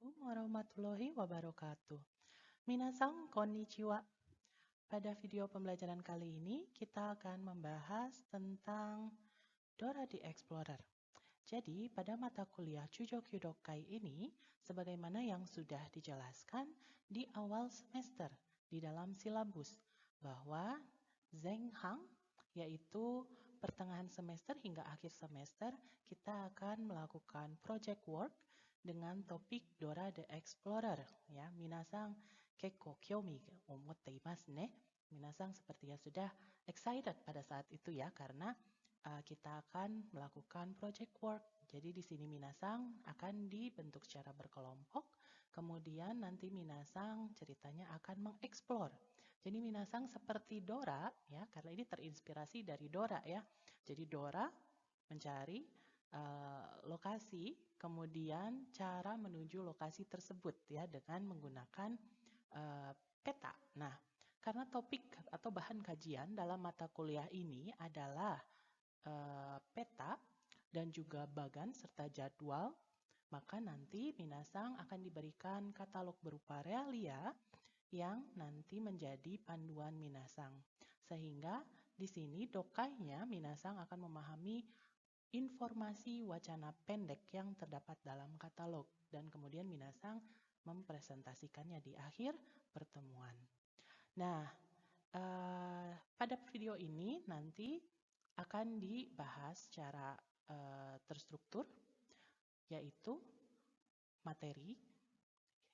Assalamualaikum warahmatullahi wabarakatuh. Minasang konnichiwa. Pada video pembelajaran kali ini, kita akan membahas tentang Dora the Explorer. Jadi, pada mata kuliah Chujo Kyudokai ini, sebagaimana yang sudah dijelaskan di awal semester di dalam silabus, bahwa Zenghang, yaitu pertengahan semester hingga akhir semester, kita akan melakukan project work dengan topik Dora the Explorer. Ya, minasang kekko kyomi omotte imasu ne. Minasang sepertinya sudah excited pada saat itu ya, karena kita akan melakukan project work. Jadi di sini minasang akan dibentuk secara berkelompok, kemudian nanti minasang ceritanya akan mengeksplor. Jadi minasang seperti Dora ya, karena ini terinspirasi dari Dora ya. Jadi Dora mencari lokasi, kemudian cara menuju lokasi tersebut ya dengan menggunakan peta. Nah, karena topik atau bahan kajian dalam mata kuliah ini adalah peta dan juga bagan serta jadwal, maka nanti minasang akan diberikan katalog berupa realia yang nanti menjadi panduan minasang. Sehingga di sini dokainya minasang akan memahami informasi wacana pendek yang terdapat dalam katalog dan kemudian minasang mempresentasikannya di akhir pertemuan. Nah, pada video ini nanti akan dibahas secara terstruktur, yaitu materi.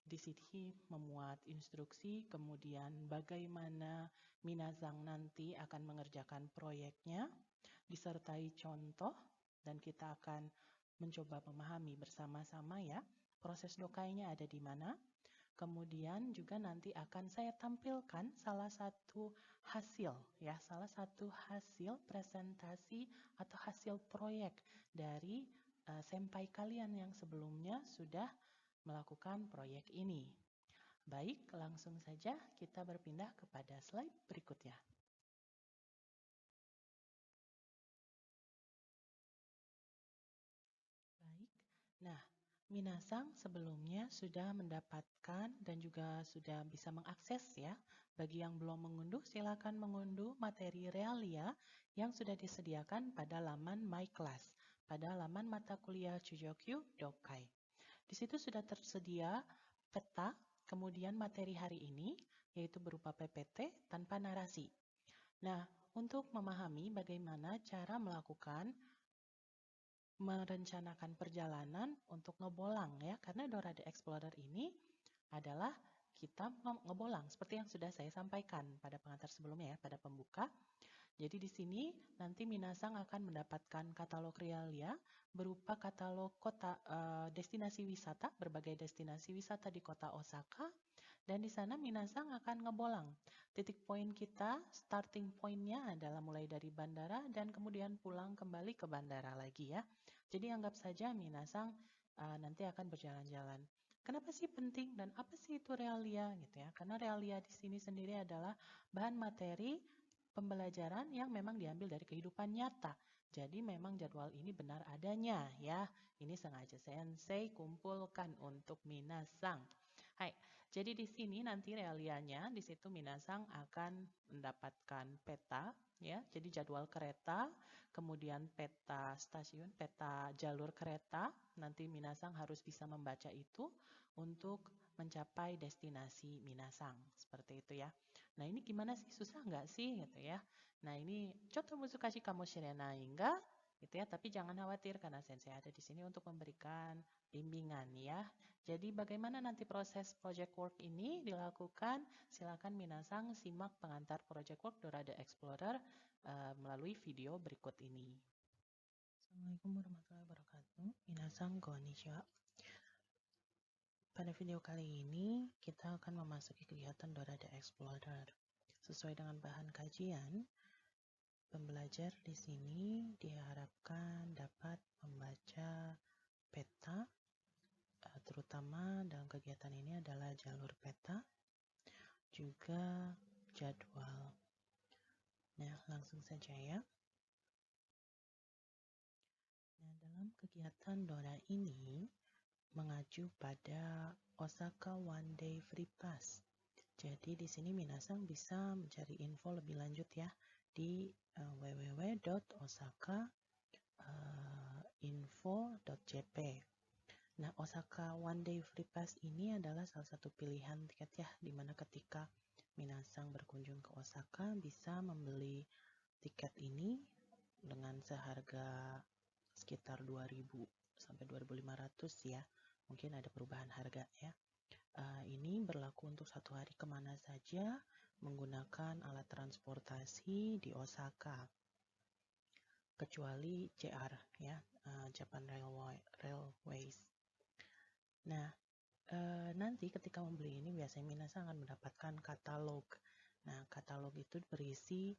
Di sini memuat instruksi, kemudian bagaimana minasang nanti akan mengerjakan proyeknya, disertai contoh, dan kita akan mencoba memahami bersama-sama ya, proses dokainya ada di mana. Kemudian juga nanti akan saya tampilkan salah satu hasil ya, salah satu hasil presentasi atau hasil proyek dari senpai kalian yang sebelumnya sudah melakukan proyek ini. Baik, langsung saja kita berpindah kepada slide berikutnya. Baik, nah minasang sebelumnya sudah mendapatkan dan juga sudah bisa mengakses ya. Bagi yang belum mengunduh, silakan mengunduh materi realia yang sudah disediakan pada laman My Class, pada laman mata kuliah Chujokyu Dokai. Di situ sudah tersedia peta, kemudian materi hari ini, yaitu berupa PPT tanpa narasi. Nah, untuk memahami bagaimana cara merencanakan perjalanan untuk ngebolang ya, karena Dora the Explorer ini adalah kita ngebolang seperti yang sudah saya sampaikan pada pengantar sebelumnya ya, pada pembuka. Jadi di sini nanti minasang akan mendapatkan katalog realia berupa katalog kota destinasi wisata, berbagai destinasi wisata di kota Osaka, dan di sana minasang akan ngebolang. Titik poin kita, starting pointnya adalah mulai dari bandara dan kemudian pulang kembali ke bandara lagi ya. Jadi anggap saja minasang nanti akan berjalan-jalan. Kenapa sih penting dan apa sih itu realia gitu ya? Karena realia di sini sendiri adalah bahan materi pembelajaran yang memang diambil dari kehidupan nyata. Jadi memang jadwal ini benar adanya ya. Ini sengaja sensei kumpulkan untuk minasang. Hai, jadi di sini nanti realianya di situ minasang akan mendapatkan peta ya. Jadi jadwal kereta, kemudian peta stasiun, peta jalur kereta. Nanti minasang harus bisa membaca itu untuk mencapai destinasi minasang. Seperti itu ya. Nah ini gimana sih, susah nggak sih gitu ya. Nah ini choto muzukashi kamoshirenai enggak gitu ya, tapi jangan khawatir karena sensei ada di sini untuk memberikan bimbingan ya. Jadi bagaimana nanti proses project work ini dilakukan? Silakan minasang simak pengantar project work Dora the Explorer melalui video berikut ini. Assalamualaikum warahmatullahi wabarakatuh. Minasang konnichiwa. Pada video kali ini, kita akan memasuki kegiatan Dora the Explorer. Sesuai dengan bahan kajian, pembelajar di sini diharapkan dapat membaca peta, terutama dalam kegiatan ini adalah jalur peta, juga jadwal. Nah, langsung saja ya. Nah, dalam kegiatan Dora ini, mengacu pada Osaka One Day Free Pass. Jadi di sini minasang bisa mencari info lebih lanjut ya di www.osaka.info.jp. Nah, Osaka One Day Free Pass ini adalah salah satu pilihan tiket ya, di mana ketika minasang berkunjung ke Osaka bisa membeli tiket ini dengan seharga sekitar 2.000 sampai 2.500 ya. Mungkin ada perubahan harga ya. Ini berlaku untuk 1 hari kemana saja menggunakan alat transportasi di Osaka, kecuali JR ya, Japan Railways. Nah, nanti ketika membeli ini biasanya minasang akan mendapatkan katalog. Nah, katalog itu berisi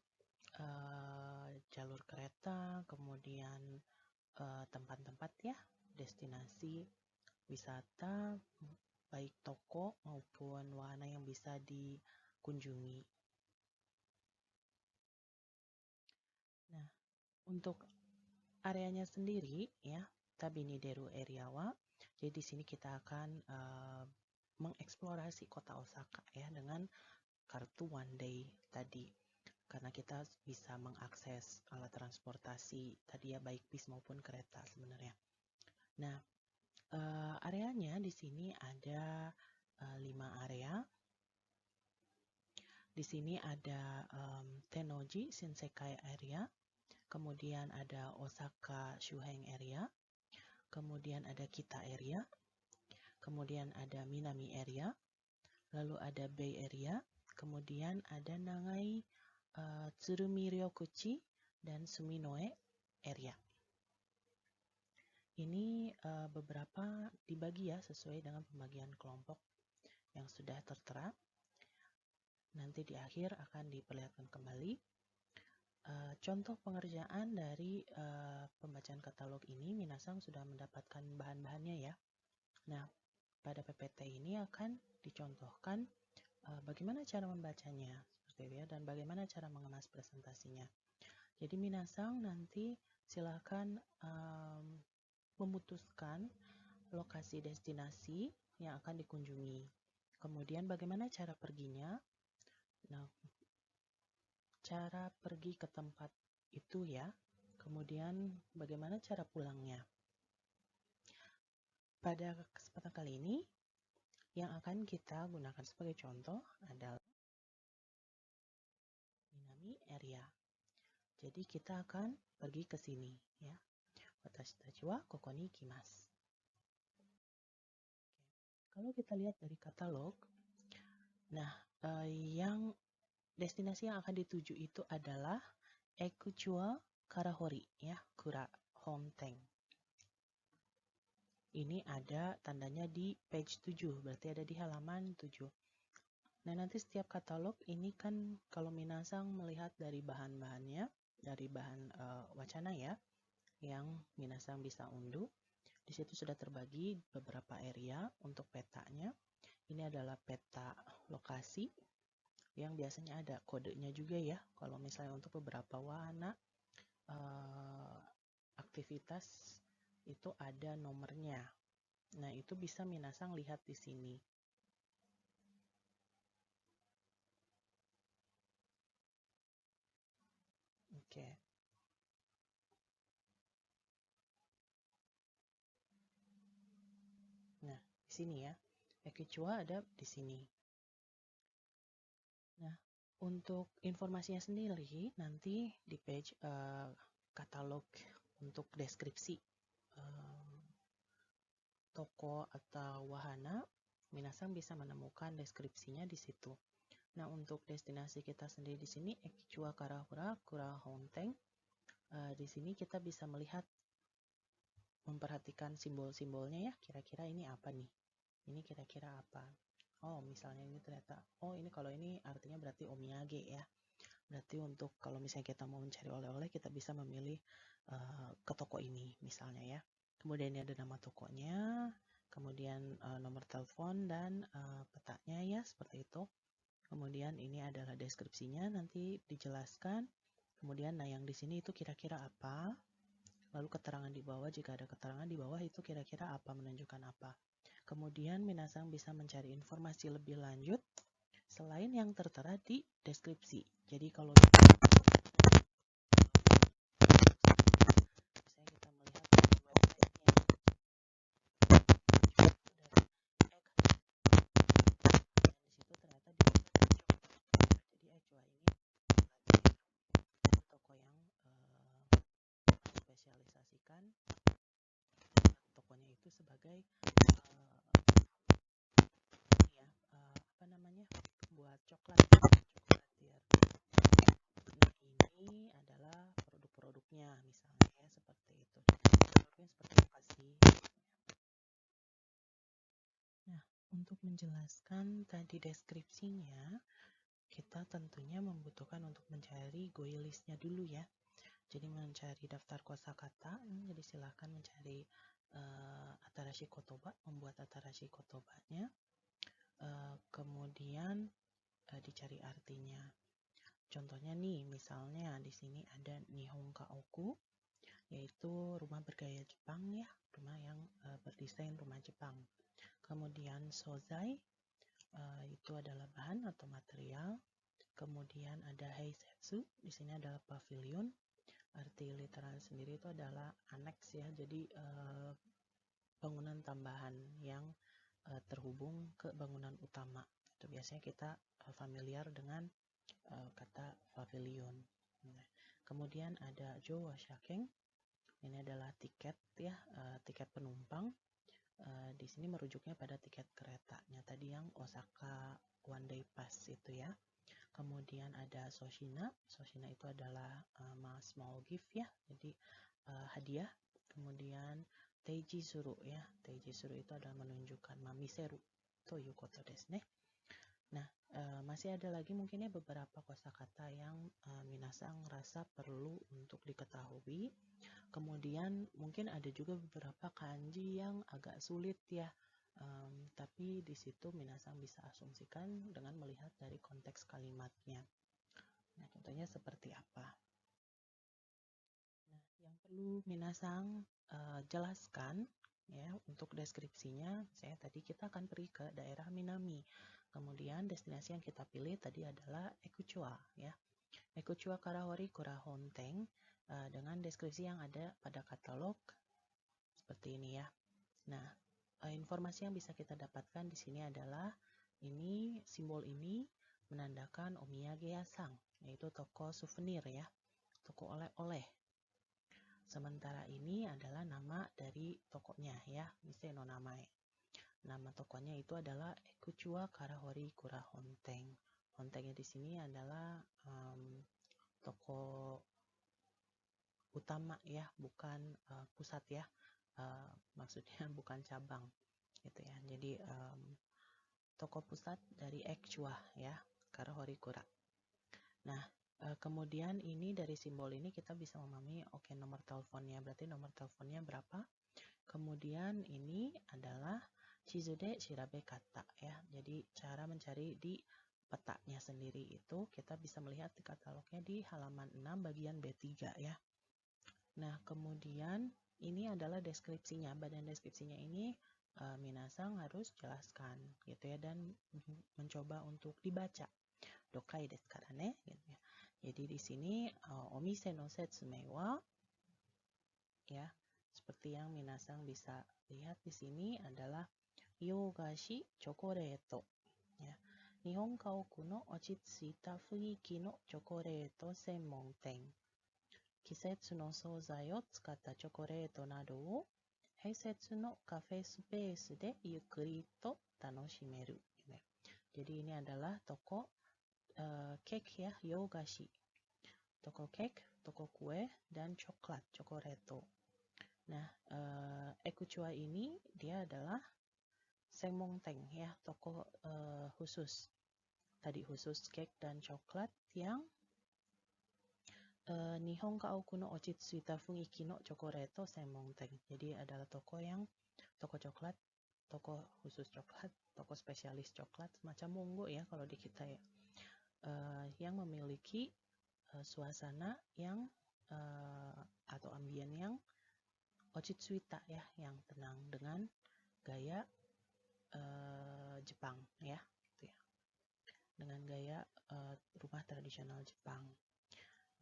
jalur kereta, kemudian tempat-tempat ya, destinasi wisata, baik toko maupun wahana yang bisa dikunjungi. Nah, untuk areanya sendiri ya, Tabinideru Eriawa. Jadi di sini kita akan mengeksplorasi kota Osaka ya dengan kartu One Day tadi. Karena kita bisa mengakses alat transportasi tadi ya, baik bis maupun kereta sebenarnya. Nah, areanya di sini ada 5 area. Di sini ada Tennoji Shinsekai Area, kemudian ada Osaka Shuheng Area, kemudian ada Kita Area, kemudian ada Minami Area, lalu ada Bay Area, kemudian ada Nagai Tsurumi Ryokuchi, dan Suminoe Area. Ini beberapa dibagi ya sesuai dengan pembagian kelompok yang sudah tertera. Nanti di akhir akan diperlihatkan kembali contoh pengerjaan dari pembacaan katalog ini. Minasang sudah mendapatkan bahan-bahannya ya. Nah, pada PPT ini akan dicontohkan bagaimana cara membacanya seperti itu ya, dan bagaimana cara mengemas presentasinya. Jadi minasang nanti silakan memutuskan lokasi destinasi yang akan dikunjungi. Kemudian bagaimana cara perginya. Nah, cara pergi ke tempat itu ya. Kemudian bagaimana cara pulangnya. Pada kesempatan kali ini, yang akan kita gunakan sebagai contoh adalah Minami Area. Jadi kita akan pergi ke sini ya. Watashi tachi wa koko ni ikimasu. Kalau kita lihat dari katalog, nah yang destinasi yang akan dituju itu adalah Ekuchua Karahori ya, Kura Homteng. Ini ada tandanya di page 7, berarti ada di halaman 7. Nah, nanti setiap katalog ini kan kalau minasang melihat dari bahan-bahannya, dari bahan wacana ya, yang minasang bisa unduh. Di situ sudah terbagi beberapa area untuk petanya. Ini adalah peta lokasi yang biasanya ada kodenya juga ya. Kalau misalnya untuk beberapa wahana aktivitas itu ada nomornya. Nah, itu bisa minasang lihat di sini. Oke. Nah, di sini ya. Ekuchua ada di sini. Nah, untuk informasinya sendiri nanti di page katalog untuk deskripsi toko atau wahana, minasang bisa menemukan deskripsinya di situ. Nah, untuk destinasi kita sendiri di sini Ekuchua Karahura Kura Homteng. Di sini kita bisa melihat, memperhatikan simbol-simbolnya ya, kira-kira ini apa nih? Ini kira-kira apa? Oh, misalnya ini ternyata, oh ini kalau ini artinya berarti omiyage ya. Berarti untuk kalau misalnya kita mau mencari oleh-oleh, kita bisa memilih ke toko ini misalnya ya. Kemudian ini ada nama tokonya, kemudian nomor telepon dan petanya ya, seperti itu. Kemudian ini adalah deskripsinya, nanti dijelaskan. Kemudian nah yang di sini itu kira-kira apa? Lalu keterangan di bawah, jika ada keterangan di bawah itu kira-kira apa, menunjukkan apa. Kemudian minasang bisa mencari informasi lebih lanjut selain yang tertera di deskripsi. Jadi kalau misalnya kita melihat di websitenya dan di situ ternyata di jadi Echua ini toko yang spesialisasikan tokonya itu sebagai buat coklat ya. Nah, ini adalah produk-produknya misalnya ya, seperti itu. Produknya seperti apa sih? Nah, untuk menjelaskan tadi deskripsinya, kita tentunya membutuhkan untuk mencari GUI list-nya dulu ya. Jadi mencari daftar kosakata, jadi silahkan mencari atarashi kotoba, membuat atarashi kotobanya. Kemudian dicari artinya. Contohnya nih, misalnya di sini ada Nihon Kaoku, yaitu rumah bergaya Jepang ya, rumah yang berdesain rumah Jepang. Kemudian Sozai, itu adalah bahan atau material. Kemudian ada Heisetsu, di sini adalah pavilion. Arti literal sendiri itu adalah aneks ya, jadi bangunan tambahan yang terhubung ke bangunan utama. Itu biasanya kita familiar dengan kata pavilion. Nah, kemudian ada Jowa Shaken, ini adalah tiket ya, tiket penumpang. Di sini merujuknya pada tiket keretanya tadi yang Osaka One Day Pass itu ya. Kemudian ada Soshina, Soshina itu adalah small gift ya, jadi hadiah. Kemudian Teiji Suru ya, Teiji Suru itu adalah menunjukkan mamiseru toいうことですね. Nah, masih ada lagi mungkin ya beberapa kosakata yang minasang rasa perlu untuk diketahui. Kemudian mungkin ada juga beberapa kanji yang agak sulit ya, tapi di situ minasang bisa asumsikan dengan melihat dari konteks kalimatnya. Nah, contohnya seperti apa? Nah, yang perlu minasang jelaskan ya untuk deskripsinya, saya tadi kita akan pergi ke daerah Minami. Kemudian destinasi yang kita pilih tadi adalah Ekuchua ya. Ekuchua Karahori Kura Honteng dengan deskripsi yang ada pada katalog seperti ini ya. Nah, informasi yang bisa kita dapatkan di sini adalah ini simbol ini menandakan omiyage yasang, yaitu toko souvenir ya, toko oleh-oleh. Sementara ini adalah nama dari tokonya ya, mise no namae. Nama tokonya itu adalah Ekuchua Karahori Kura Honteng. Hontengnya di sini adalah toko utama ya, bukan pusat ya. Maksudnya bukan cabang gitu ya. Jadi toko pusat dari Ekuchua ya, Karahori Kura. Nah, kemudian ini dari simbol ini kita bisa memahami oke nomor teleponnya, berarti nomor teleponnya berapa. Kemudian ini adalah Chizude Shirabe Kata ya. Jadi cara mencari di petanya sendiri itu kita bisa melihat di katalognya di halaman 6 bagian B3 ya. Nah, kemudian ini adalah deskripsinya. Badan deskripsinya ini minasang harus jelaskan gitu ya, dan mencoba untuk dibaca. Dokai desu kara ne gitu ya. Jadi di sini omise no setsumei wa ya, seperti yang minasang bisa lihat di sini adalah yogashi chokoreto ya. Nihon kaoku no ochitsuita fuiki no chokoreto senmon ten. Kisetsu no souzai o tsukatta chokoreto nado o heisetsu no cafe space de yukkuri to tanoshimeru. Jadi ini adalah toko cake ya, yogashi. Toko cake, toko kue, dan coklat, chokoreto. Nah, Ekuchua ini dia adalah senmonteng ya, toko khusus. Tadi khusus cake dan coklat yang Nihon Kaoku no Ochitsuita Fungiki no Chokoreto senmonteng. Jadi adalah toko coklat, toko khusus coklat, toko spesialis coklat, semacam monggo ya kalau di kita ya. Yang memiliki suasana yang atau ambien yang ochitsuita ya, yang tenang dengan gaya Jepang ya, gitu ya. Dengan gaya rumah tradisional Jepang.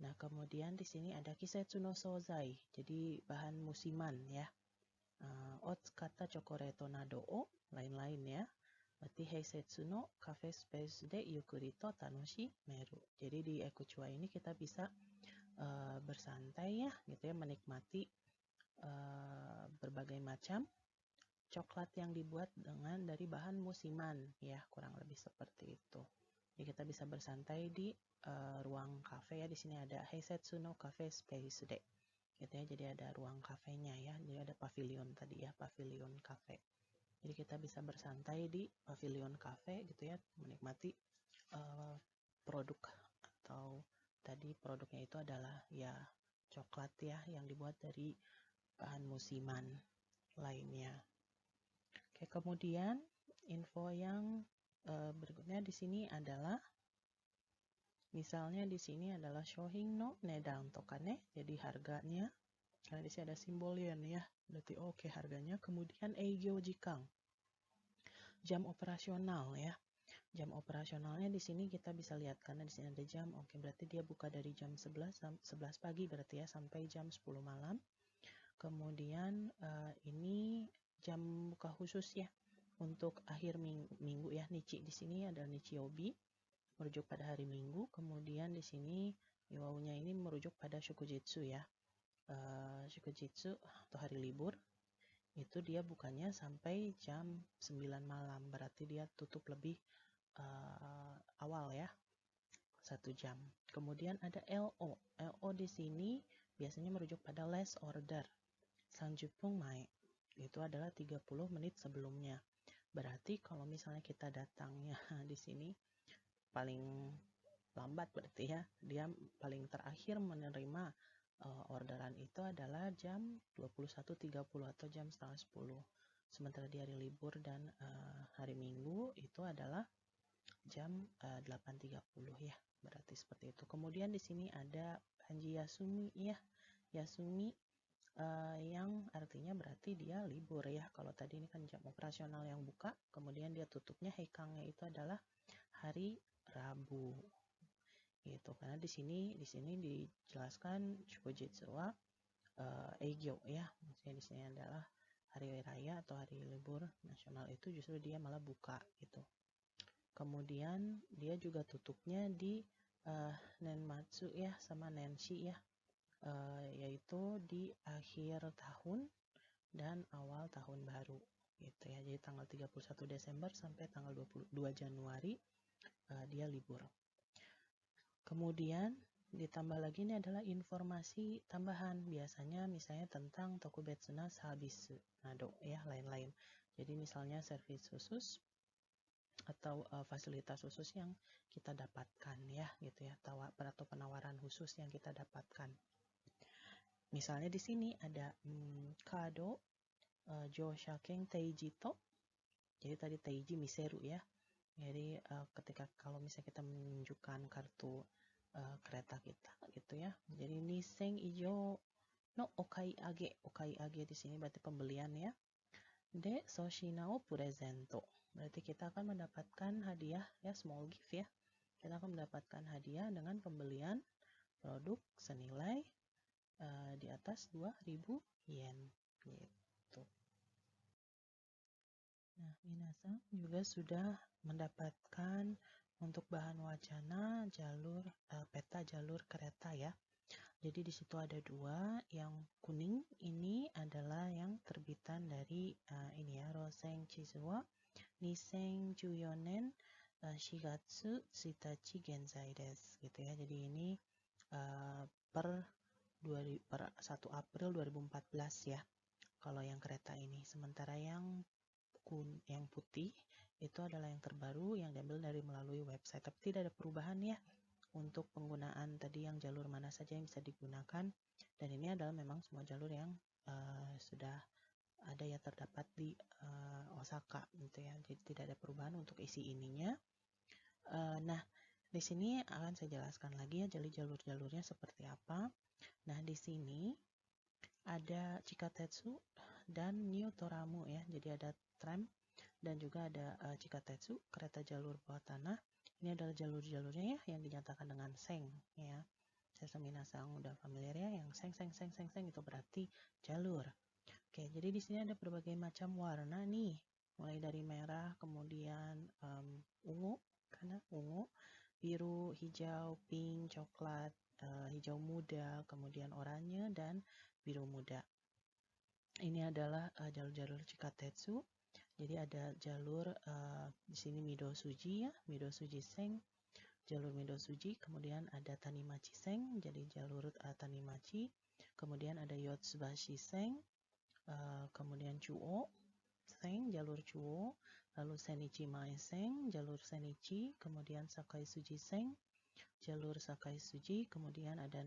Nah, kemudian di sini ada kisetsu no sozai, jadi bahan musiman ya. Otsukata chokoreto nado o, lain-lain ya. Berarti heisetsu no cafe space de yukuri to tanoshimeru. Jadi di Ekuchua ini kita bisa bersantai ya, gitu ya, menikmati berbagai macam coklat yang dibuat dari bahan musiman ya, kurang lebih seperti itu. Jadi kita bisa bersantai di ruang kafe ya. Di sini ada Heisetsu no Cafe Space de, gitu ya. Jadi ada ruang kafenya ya. Jadi ada pavilion tadi ya, pavilion cafe. Jadi kita bisa bersantai di pavilion cafe gitu ya, menikmati produk, atau tadi produknya itu adalah ya coklat ya, yang dibuat dari bahan musiman lainnya. Oke, kemudian info yang berikutnya di sini adalah, misalnya di sini adalah shohin no nedan tokane, jadi harganya, karena di sini ada simbol yen ya, berarti oke harganya. Kemudian eigyo jikan, jam operasional ya. Jam operasionalnya di sini kita bisa lihat karena di sini ada jam. Oke, berarti dia buka dari jam 11 pagi berarti ya, sampai jam 10 malam. Kemudian ini jam buka khusus ya untuk akhir minggu ya. Nichi di sini adalah Nichiobi, merujuk pada hari Minggu. Kemudian di sini Iwaunya ini merujuk pada Shukujitsu ya. Shukujitsu atau hari libur itu dia bukanya sampai jam 9 malam, berarti dia tutup lebih awal ya, 1 jam. Kemudian ada LO. LO di sini biasanya merujuk pada last order. Sanjupung Mae, itu adalah 30 menit sebelumnya. Berarti kalau misalnya kita datangnya di sini paling lambat, berarti ya dia paling terakhir menerima orderan itu adalah jam 21.30 atau jam setengah 10. Sementara di hari libur dan hari Minggu itu adalah jam 8.30 ya, berarti seperti itu. Kemudian di sini ada Hanji Yasumi ya. Yasumi yang artinya berarti dia libur ya. Kalau tadi ini kan jam operasional yang buka, kemudian dia tutupnya heikangnya itu adalah hari Rabu. Gitu. Karena di sini dijelaskan Shukujitsu wa Eigyo ya. Maksudnya di sini adalah hari raya atau hari libur nasional itu justru dia malah buka gitu. Kemudian dia juga tutupnya di Nenmatsu ya sama Nenshi ya. Yaitu di akhir tahun dan awal tahun baru gitu ya. Jadi tanggal 31 Desember sampai tanggal 22 Januari dia libur. Kemudian ditambah lagi ini adalah informasi tambahan, biasanya misalnya tentang Tokubetsu na Sabisu nado ya, lain-lain. Jadi misalnya servis khusus atau fasilitas khusus yang kita dapatkan ya, gitu ya, atau penawaran khusus yang kita dapatkan. Misalnya di sini ada kado Joshaken Teiji to. Jadi tadi Teiji Miseru ya. Jadi ketika kalau misalnya kita menunjukkan kartu kereta kita gitu ya. Jadi Nisen ijo no okai age di sini berarti pembelian ya. De soshina o presento. Berarti kita akan mendapatkan hadiah ya, small gift ya. Kita akan mendapatkan hadiah dengan pembelian produk senilai di atas 2.000 yen gitu. Nah, minasan juga sudah mendapatkan untuk bahan wacana peta jalur kereta ya. Jadi di situ ada 2, yang kuning ini adalah yang terbitan dari ini ya, Rosen Chizuwa Nisen14 nen 4月1日 genzai desu gitu ya. Jadi ini per 1 April 2014 ya. Kalau yang kereta ini, sementara yang putih itu adalah yang terbaru yang diambil dari melalui website. Tapi tidak ada perubahan ya untuk penggunaan tadi yang jalur mana saja yang bisa digunakan. Dan ini adalah memang semua jalur yang sudah ada ya, terdapat di Osaka gitu ya. Jadi tidak ada perubahan untuk isi ininya. Nah, di sini akan saya jelaskan lagi ya, jadi jalur-jalurnya seperti apa. Nah, di sini ada Chikatetsu dan New Toramu ya. Jadi ada tram dan juga ada Chikatetsu, kereta jalur bawah tanah. Ini adalah jalur-jalurnya ya yang dinyatakan dengan seng ya. Saya minasang udah familiar ya, yang seng itu berarti jalur. Oke, jadi di sini ada berbagai macam warna nih, mulai dari merah, kemudian ungu, karena ungu, biru, hijau, pink, coklat, hijau muda, kemudian oranye dan biru muda. Ini adalah jalur-jalur Chikatetsu. Jadi ada jalur di sini Mido Suji ya, Mido Suji Seng, jalur Mido Suji, kemudian ada Tanimachi Seng, jadi jalur Tanimachi, kemudian ada Yotsubashi Seng, kemudian Chuo Seng, jalur Chuo, lalu Senichi Mae Seng, jalur Senichi, kemudian Sakai Suji Seng, jalur Sakai Suji, kemudian ada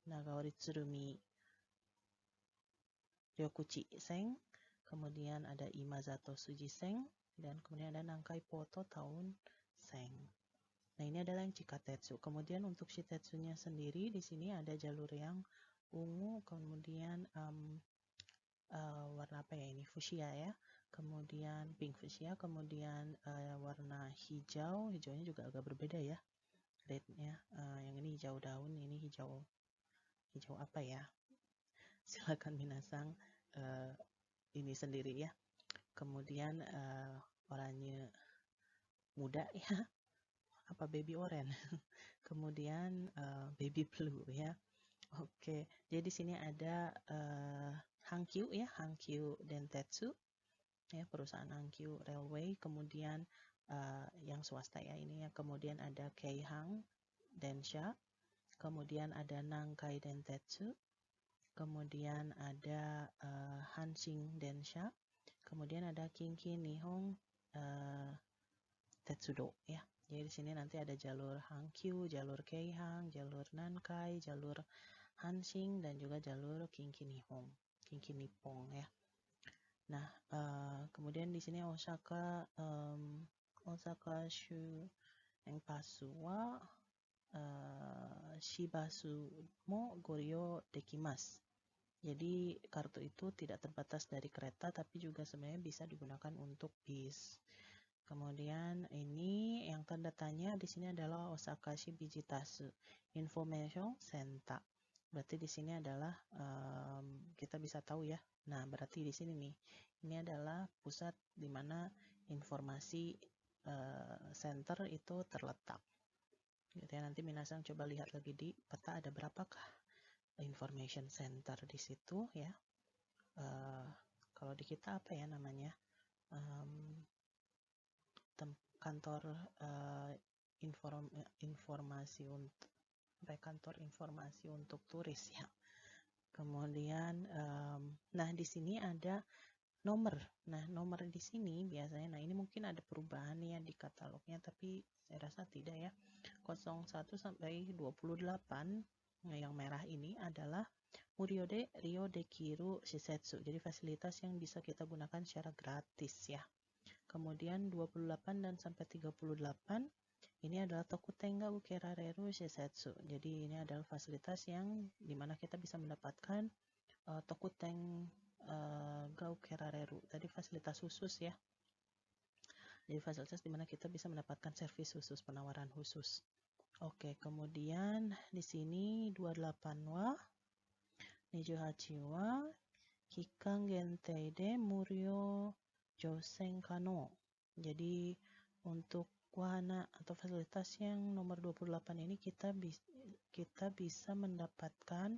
Nagaori Tsurumi Ryokuchi Seng, kemudian ada Imazato Suji Seng, dan kemudian ada Nankai Poto Town Seng. Nah, ini adalah yang Chikatetsu. Kemudian untuk Shitetsunya sendiri di sini ada jalur yang ungu, kemudian warna apa ya ini? Fuchsia ya. Kemudian pink fuchsia, kemudian warna hijau, hijaunya juga agak berbeda ya. Rednya, yang ini hijau daun, ini hijau apa ya? Silakan minasang ini sendiri ya. Kemudian oranye muda ya, apa baby orange. Kemudian baby blue ya. Oke, jadi di sini ada Hankyu ya, Hankyu Dentetsu ya, perusahaan Hankyu Railway. Kemudian yang swasta ya ini ya. Kemudian ada Keihang Densha. Kemudian ada Nankai Dentetsu. Kemudian ada Hanshin Densha. Kemudian ada Kinki Nihon Tetsudo ya. Jadi di sini nanti ada jalur Hankyu, jalur Keihang, jalur Nankai, jalur Hanshin, dan juga jalur Kinki Nippon ya. Nah, kemudian di sini Osaka Shu Enpasu wa Shibasu mo Goryo Dekimasu. Jadi kartu itu tidak terbatas dari kereta, tapi juga sebenarnya bisa digunakan untuk bis. Kemudian ini yang tanda tanya di sini adalah Osaka Shibijitasu Information Center. Berarti di sini adalah kita bisa tahu ya. Nah, berarti di sini nih, ini adalah pusat di mana informasi center itu terletak. Gitu ya, nanti minasang coba lihat lagi di peta ada berapakah information center di situ ya. Kalau di kita apa ya namanya? Kantor informasi untuk kantor informasi untuk turis ya. Kemudian nah di sini ada nomor. Nah, nomor di sini biasanya, nah ini mungkin ada perubahan ya di katalognya, tapi saya rasa tidak ya. 01 sampai 28, nah yang merah ini adalah Muryode Ryo Dekiru Shisetsu. Jadi fasilitas yang bisa kita gunakan secara gratis ya. Kemudian 28 dan sampai 38 ini adalah Tokutenga Ukerareru Shisetsu. Jadi ini adalah fasilitas yang dimana kita bisa mendapatkan Tokuten Gaukerareru. Tadi fasilitas khusus ya. Jadi fasilitas dimana kita bisa mendapatkan servis khusus, penawaran khusus. Oke, kemudian di sini 28 wa Nijuhachi wa Kikan Gentei de Muryo Josen Kano. Jadi untuk wahana atau fasilitas yang nomor 28 ini kita bisa mendapatkan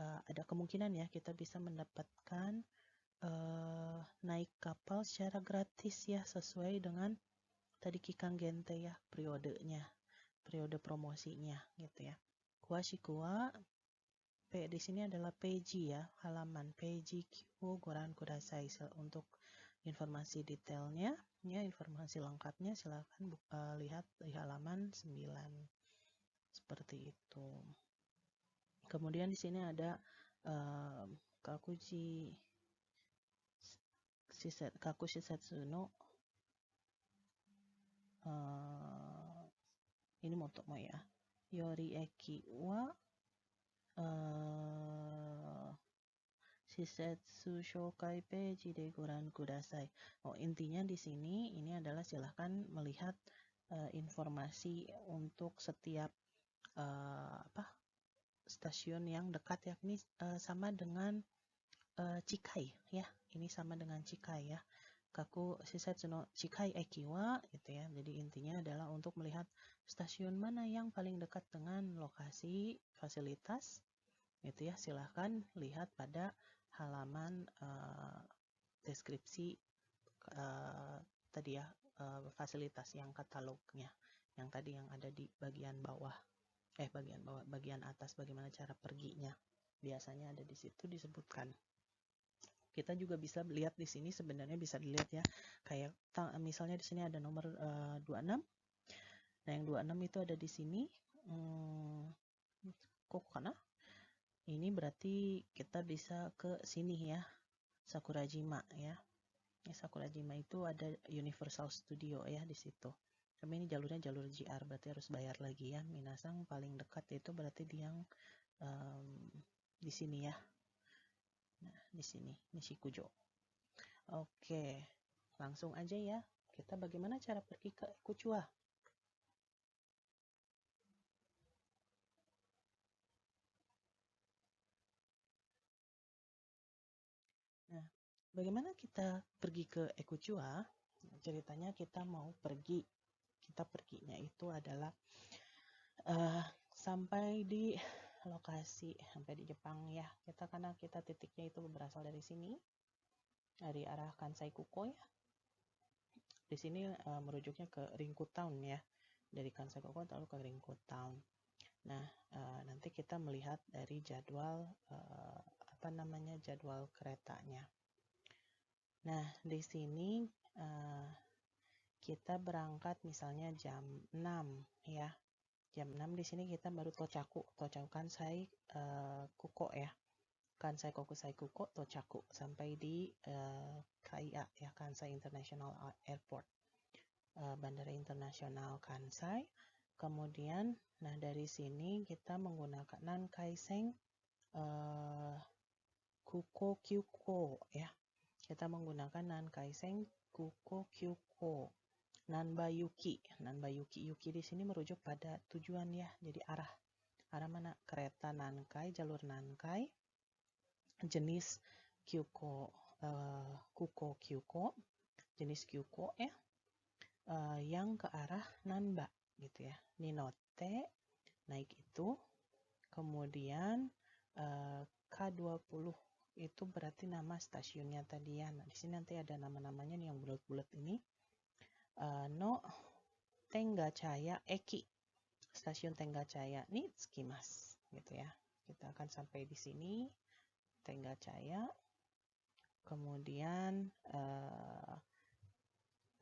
ada kemungkinan ya kita bisa mendapatkan naik kapal secara gratis ya, sesuai dengan tadi Kikan Gentei ya, periode promosinya gitu ya. Kuashiku wa di sini adalah peiji ya, halaman peiji Kyo Goran Kudasai. Untuk informasi detailnya ya, informasi lengkapnya silakan lihat di halaman 9. Seperti itu. Kemudian di sini ada Kaku Shisetsu no ini motomo ya. Yori eki wa Shisetsu Shokai Peji de Goran Kudasai. Oh, intinya di sini ini adalah silahkan melihat informasi untuk setiap stasiun yang dekat, yakni sama dengan Chikai ya. Ini sama dengan Chikai ya. Kaku Shisetsu no Chikai Eki wa gitu ya. Jadi intinya adalah untuk melihat stasiun mana yang paling dekat dengan lokasi fasilitas gitu ya. Silahkan lihat pada halaman deskripsi tadi ya, fasilitas yang katalognya yang tadi yang ada di bagian bawah, bagian atas, bagaimana cara perginya biasanya ada di situ disebutkan. Kita juga bisa lihat di sini, sebenarnya bisa dilihat ya, kayak misalnya di sini ada nomor 26. Nah, yang 26 itu ada di sini. Kok karena ini berarti kita bisa ke sini ya, Sakurajima ya. Sakurajima itu ada Universal Studio ya di situ. Tapi ini jalurnya jalur JR, berarti harus bayar lagi ya. Minasang paling dekat itu berarti di yang di sini ya. Nah, di sini Nishikujo. Oke, langsung aja ya. Kita bagaimana cara pergi ke Ekuchua? Nah, bagaimana kita pergi ke Ekuchua? Ceritanya kita mau pergi. Kita perginya itu adalah sampai di lokasi, sampai di Jepang ya. Karena kita titiknya itu berasal dari sini, dari arah Kansai Kuko ya. Di sini merujuknya ke Ringku Town ya. Dari Kansai Kuko lalu ke Ringku Town. Nah, nanti kita melihat dari jadwal jadwal keretanya. Nah, di sini kita berangkat misalnya jam 6 ya. Jam 6 di sini kita baru Tochaku Kansai Kuko ya. Kansai Kokusai Kuko Tochaku sampai di KIA ya, Kansai International Airport. Bandara Internasional Kansai. Kemudian nah dari sini kita menggunakan Nankaiseng Kuko Kyuko ya. Kita menggunakan Nankaiseng Kuko Kyuko. Nanbayuki. Yuki di sini merujuk pada tujuan ya. Jadi arah mana? Kereta Nankai, jalur Nankai, jenis Kyuko, Kuko Kyuko, jenis Kyuko ya, yang ke arah Nanba gitu ya. Ninote naik itu, kemudian K20 itu berarti nama stasiunnya tadi ya. Nah, di sini nanti ada nama-namanya nih yang bulat-bulat ini. No Tenggachaya Eki, stasiun Tenggachaya ni tsukimasu gitu ya. Kita akan sampai di sini Tenggachaya. Kemudian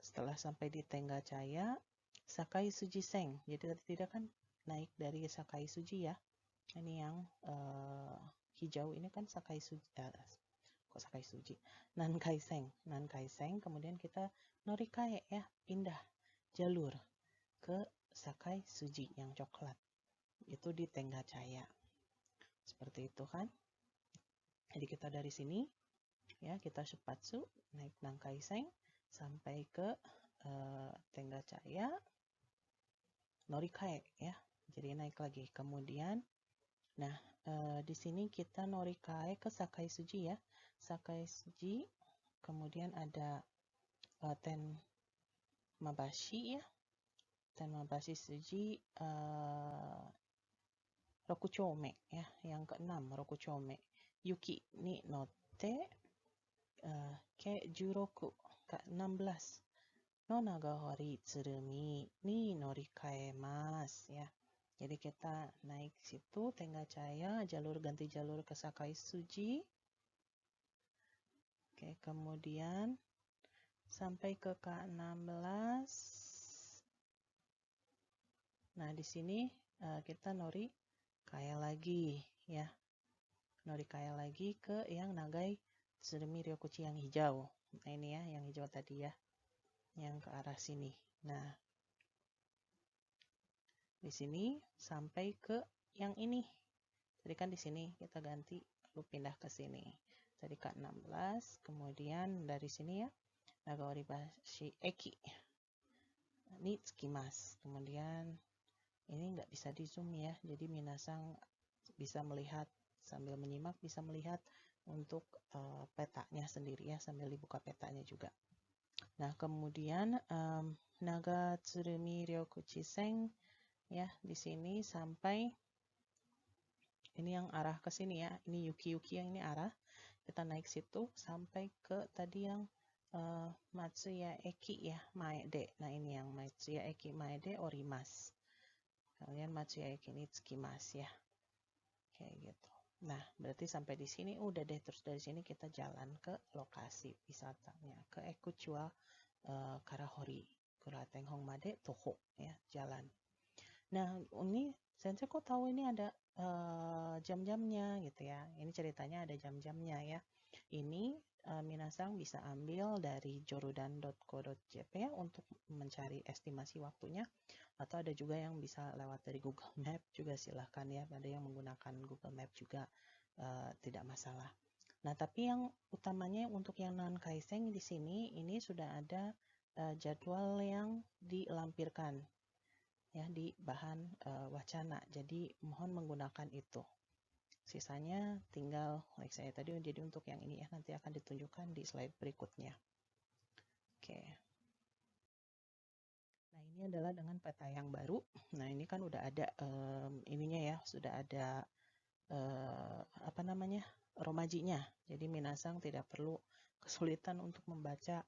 setelah sampai di Tenggachaya, Sakai Suji Seng. Jadi tadi tidak kan naik dari Sakai Suji ya. Ini yang hijau ini kan Sakai Suji. Kok Sakai Suji? Nankaiseng. Kemudian kita norikae ya, pindah jalur ke Sakai Suji yang coklat. Itu di Tenggachaya. Seperti itu kan. Jadi kita dari sini ya, kita Shupatsu naik Nankaiseng sampai ke Tenggachaya, norikae ya. Jadi naik lagi. Kemudian nah di sini kita norikae ke Sakai Suji ya. Sakai Suji, kemudian ada Tenmabashi ya. Tenmabashi Suji Rokuchome ya, yang ke-6 Rokuchome. Yuki ni notte K16 ke-16 no Nagahori Tsurumi ni norikaemasu ya. Jadi kita naik situ Tenggachaya, ganti jalur ke Sakai Suji. Oke, kemudian sampai ke K16. Nah, di sini kita norikae lagi ya. Norikae lagi ke yang Nagai Tsurumi Ryokuchi yang hijau. Nah, ini ya, yang hijau tadi ya. Yang ke arah sini. Nah, di sini sampai ke yang ini. Tadi kan di sini kita ganti lalu pindah ke sini. Tadi K16, kemudian dari sini ya Nagawaribashi Eki. Ini tsukimasu. Kemudian ini nggak bisa di zoom ya, jadi minasang bisa melihat sambil menyimak, bisa melihat untuk petanya sendiri ya, sambil dibuka petanya juga. Nah kemudian Naga Tsurumi Ryokuchi Sen ya, di sini sampai ini yang arah ke sini ya, ini Yuki yang ini arah, kita naik situ sampai ke tadi yang Matsuya Eki ya, Maede. Nah ini yang Matsuya Eki Maede Orimas. Kalian Matsuya Eki ni tsukimasu ya. Kayak gitu. Nah, berarti sampai di sini udah deh, terus dari sini kita jalan ke lokasi wisatanya, ke Ekuchiwa Karahori, Kuraten Hongmade Toho ya, jalan. Nah, ini Sensei kok tahu ini ada jam-jamnya gitu ya. Ini ceritanya ada jam-jamnya ya. Ini minasang bisa ambil dari jorudan.co.jp ya untuk mencari estimasi waktunya, atau ada juga yang bisa lewat dari Google Map juga, silahkan ya. Ada yang menggunakan Google Map juga tidak masalah. Nah, tapi yang utamanya untuk yang non-kaiseng di sini ini sudah ada jadwal yang dilampirkan ya di bahan wacana. Jadi mohon menggunakan itu. Sisanya tinggal like saya tadi, jadi untuk yang ini ya nanti akan ditunjukkan di slide berikutnya. Oke. Nah, ini adalah dengan peta yang baru. Nah, ini kan udah ada ininya ya, sudah ada apa namanya? Romajinya. Jadi minasang tidak perlu kesulitan untuk membaca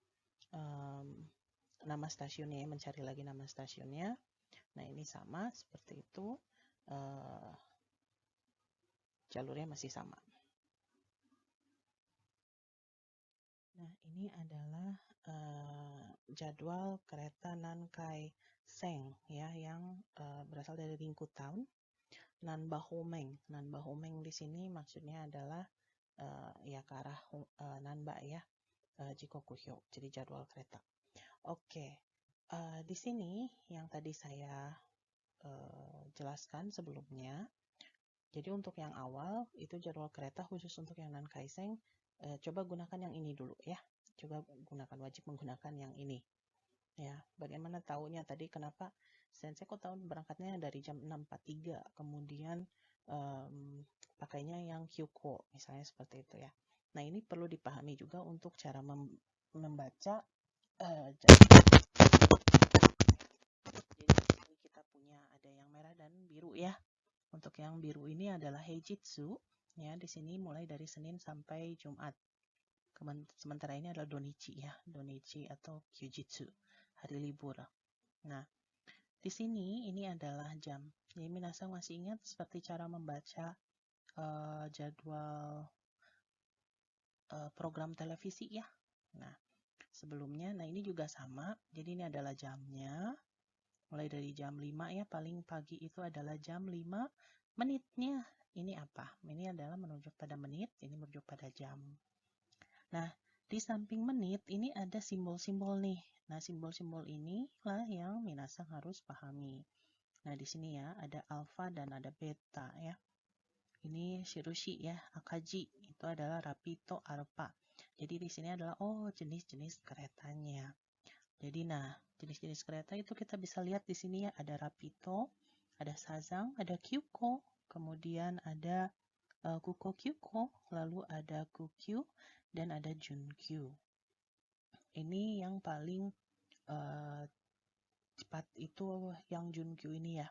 nama stasiunnya, mencari lagi nama stasiunnya. Nah, ini sama seperti itu. Jalurnya masih sama. Nah, ini adalah jadwal kereta Nankai Seng ya, yang berasal dari Rinku Town. Nanbahomeng. Nanbahomeng di sini maksudnya adalah ya ke arah Nanba ya, Jikokuhyo. Jadi jadwal kereta. Oke. Di sini yang tadi saya jelaskan sebelumnya. Jadi untuk yang awal itu jadwal kereta khusus untuk yang Nankai-seng, coba gunakan yang ini dulu ya. Coba gunakan, wajib menggunakan yang ini. Ya, bagaimana tahunya tadi kenapa Sensei kok tahu berangkatnya dari jam 6.43, kemudian pakainya yang Kyuko misalnya seperti itu ya. Nah, ini perlu dipahami juga untuk cara membaca jadi kita punya ada yang merah dan biru ya. Untuk yang biru ini adalah Heijitsu ya, di sini mulai dari Senin sampai Jumat. Sementara ini adalah Donichi ya, Donichi atau Kyujitsu, hari libur. Nah, di sini ini adalah jam. Jadi minasang masih ingat seperti cara membaca jadwal program televisi ya. Nah, sebelumnya, nah ini juga sama. Jadi ini adalah jamnya. Mulai dari jam 5 ya, paling pagi itu adalah jam 5. Menitnya ini apa? Ini adalah menunjuk pada menit, ini merujuk pada jam. Nah, di samping menit ini ada simbol-simbol nih. Nah, simbol-simbol inilah yang minasang harus pahami. Nah, di sini ya ada alfa dan ada beta ya. Ini shirushi ya, akaji itu adalah rapito alfa. Jadi di sini adalah jenis-jenis keretanya. Jadi nah, jenis-jenis kereta itu kita bisa lihat di sini ya, ada Rapito, ada Sazang, ada Kyuko, kemudian ada Kuko Kyuko, lalu ada Kukyu, dan ada Junkyu. Ini yang paling cepat itu yang Junkyu ini ya.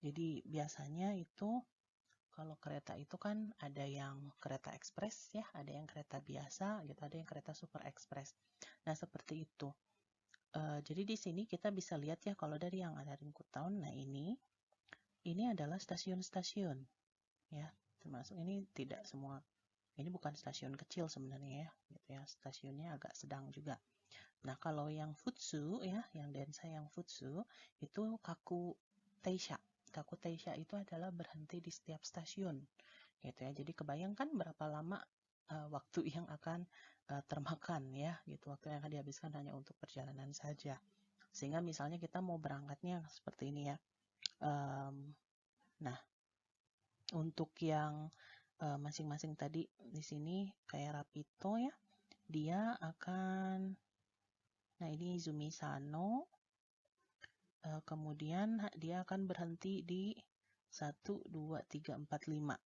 Jadi biasanya itu kalau kereta itu kan ada yang kereta ekspres ya, ada yang kereta biasa gitu, ada yang kereta super ekspres. Nah, seperti itu. Jadi di sini kita bisa lihat ya, kalau dari yang ada Rinku Town, nah ini adalah stasiun-stasiun ya, termasuk ini tidak semua, ini bukan stasiun kecil sebenarnya ya, gitu ya, stasiunnya agak sedang juga. Nah, kalau yang Futsu ya, yang Densa yang Futsu itu Kaku Teisha. Kaku Teisha itu adalah berhenti di setiap stasiun gitu ya. Jadi kebayangkan berapa lama waktu yang akan termakan ya, gitu, waktu yang akan dihabiskan hanya untuk perjalanan saja. Sehingga misalnya kita mau berangkatnya seperti ini ya. Nah, Untuk yang masing-masing tadi di sini kayak Rapito ya, dia akan, nah ini Izumi Sano, kemudian dia akan berhenti di 1, 2, 3, 4, 5.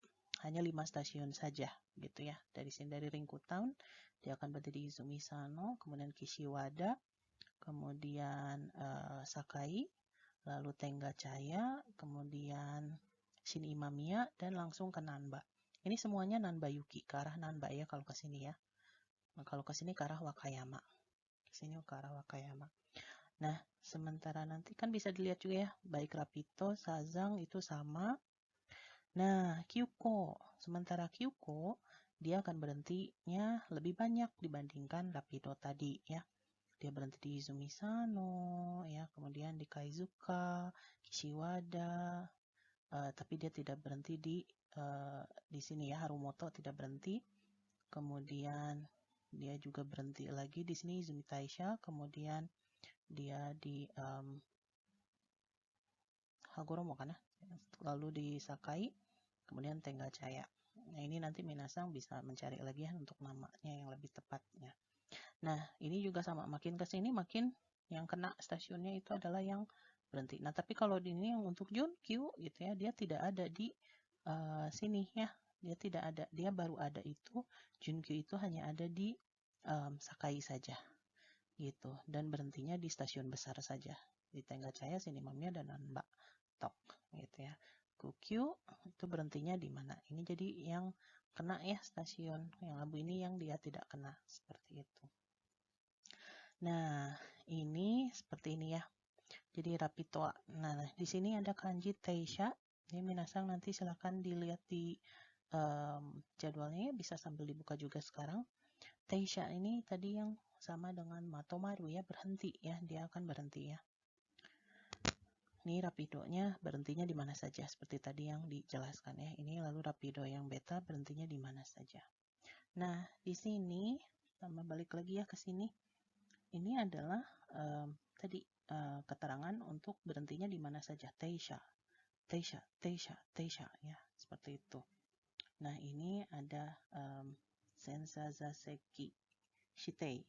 Hanya 5 stasiun saja gitu ya. Dari sini dari Ringku Town, dia akan berhenti di Izumi Sano, kemudian Kishiwada, kemudian Sakai, lalu Tenggachaya, kemudian Shin Imamiya, dan langsung ke Nanba. Ini semuanya Nanba Yuki, ke arah Nanba ya kalau ke sini ya. Nah, kalau ke sini ke arah Wakayama. Ke sini ke arah Wakayama. Nah, sementara nanti kan bisa dilihat juga ya, baik Rapito, Sazang itu sama. Nah, Kyuko. Sementara Kyuko, dia akan berhentinya lebih banyak dibandingkan Rapido tadi ya. Dia berhenti di Izumi Sano, ya, kemudian di Kaizuka, Kishiwada, tapi dia tidak berhenti di sini ya, Harumoto tidak berhenti. Kemudian dia juga berhenti lagi di sini Izumi Taisha, kemudian dia di Hagoromo kan ya, lalu di Sakai, kemudian Tenggachaya. Nah, ini nanti Minasang bisa mencari lagi ya untuk namanya yang lebih tepatnya. Nah, ini juga sama, makin ke sini makin yang kena stasiunnya itu adalah yang berhenti. Nah, tapi kalau di ini yang untuk Junkyu gitu ya, dia tidak ada di sini ya. Dia tidak ada, dia baru ada itu Junkyu itu hanya ada di Sakai saja gitu, dan berhentinya di stasiun besar saja, di Tenggachaya, Shinimamiya, dan Nanba Tok gitu ya. Kukyu itu berhentinya di mana? Ini jadi yang kena ya stasiun, yang abu ini yang dia tidak kena, seperti itu. Nah, ini seperti ini ya. Jadi Rapito. Nah, di sini ada kanji Teisha. Ini minasang nanti silahkan dilihat di jadwalnya ya, bisa sambil dibuka juga sekarang. Teisha ini tadi yang sama dengan Matomaru ya, berhenti ya, dia akan berhenti ya. Ini rapidonya berhentinya di mana saja, seperti tadi yang dijelaskan ya. Ini lalu rapido yang beta berhentinya di mana saja. Nah, di sini tambah balik lagi ya ke sini. Ini adalah tadi keterangan untuk berhentinya di mana saja. Teisha, Teisha, Teisha, Teisha ya, seperti itu. Nah, ini ada Sensazaseki Shitei.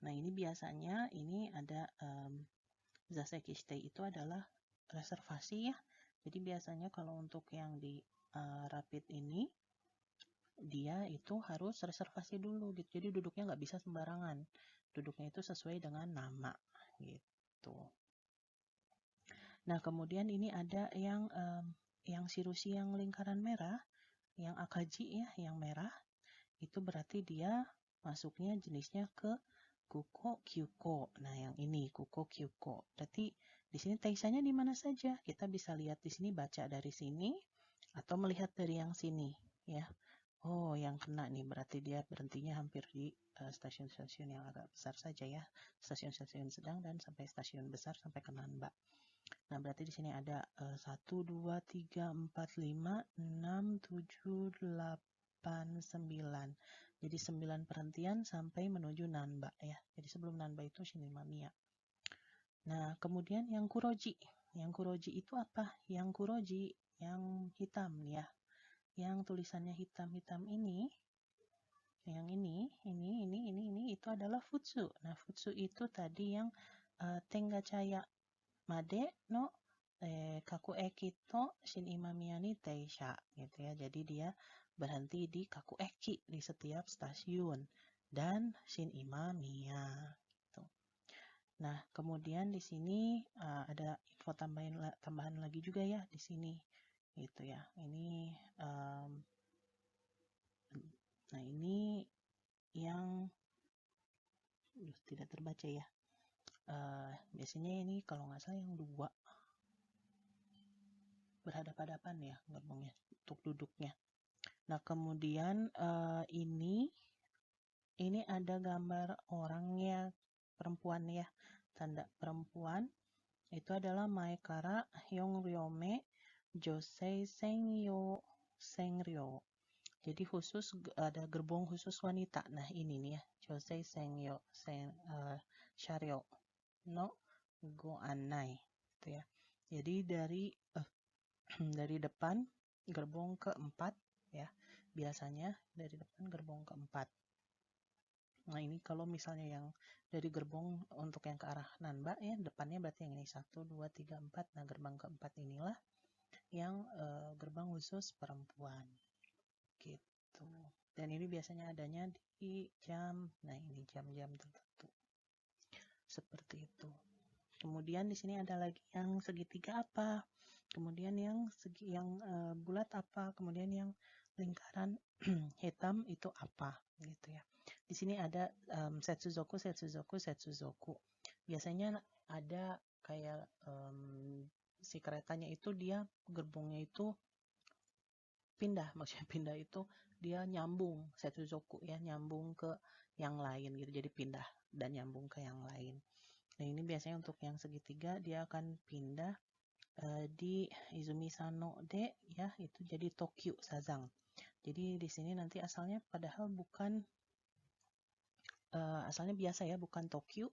Nah, ini biasanya ini ada Zaseki Shitei itu adalah reservasi ya. Jadi biasanya kalau untuk yang di Rapid ini dia itu harus reservasi dulu gitu. Jadi duduknya nggak bisa sembarangan. Duduknya itu sesuai dengan nama gitu. Nah, kemudian ini ada yang shirushi yang lingkaran merah, yang akaji ya, yang merah. Itu berarti dia masuknya jenisnya ke Kuko Kyuko. Nah, yang ini Kuko Kyuko. Berarti di sini teisanya di mana saja? Kita bisa lihat di sini, baca dari sini atau melihat dari yang sini ya. Oh, yang kena nih berarti dia berhentinya hampir di stasiun-stasiun yang agak besar saja ya. Stasiun-stasiun sedang dan sampai stasiun besar sampai ke Nanba. Nah, berarti di sini ada 1, 2, 3, 4, 5, 6, 7, 8, 9. Jadi 9 perhentian sampai menuju Nanba ya. Jadi sebelum Nanba itu Shinimamiya. Nah, kemudian yang Kuroji. Yang Kuroji itu apa? Yang Kuroji yang hitam ya. Yang tulisannya hitam-hitam ini, yang ini itu adalah Futsu. Nah, Futsu itu tadi yang Tenggachaya Made no Kakueki to Shin Imamiya ni Teisha gitu ya. Jadi dia berhenti di Kakueki di setiap stasiun dan Shin Imamiya gitu. Nah, kemudian di sini ada info tambahan lagi juga ya di sini gitu ya. Ini nah ini yang tidak terbaca ya. Biasanya ini kalau nggak salah yang 2 berhadapan-hadapan ya gerbongnya untuk duduknya. Nah, kemudian ini ada gambar orangnya, perempuan ya, tanda perempuan. Itu adalah Maekara Yongryome Josei Sengyo Sengryo. Jadi khusus ada gerbong khusus wanita. Nah, ini nih ya, Josei Sengyo Sharyo no Go Anai gitu ya. Jadi dari dari depan gerbong keempat ya. Biasanya dari depan gerbong keempat. Nah ini kalau misalnya yang dari gerbong untuk yang ke arah Nanba ya, depannya berarti yang ini 1, 2, 3, 4. Nah gerbang keempat inilah yang gerbang khusus perempuan gitu. Dan ini biasanya adanya di jam, nah ini jam-jam tertentu seperti itu. Kemudian di sini ada lagi yang segitiga apa, kemudian yang bulat apa, kemudian yang lingkaran hitam itu apa gitu ya. Di sini ada setsuzoku. Biasanya ada kayak si keretanya itu dia gerbongnya itu pindah, maksudnya pindah itu dia nyambung setsuzoku ya, nyambung ke yang lain gitu, jadi pindah dan nyambung ke yang lain. Nah ini biasanya untuk yang segitiga dia akan pindah di Izumi Sano de ya, itu jadi Tokyu Sazang. Jadi di sini nanti asalnya padahal bukan asalnya biasa ya, bukan Tokyu,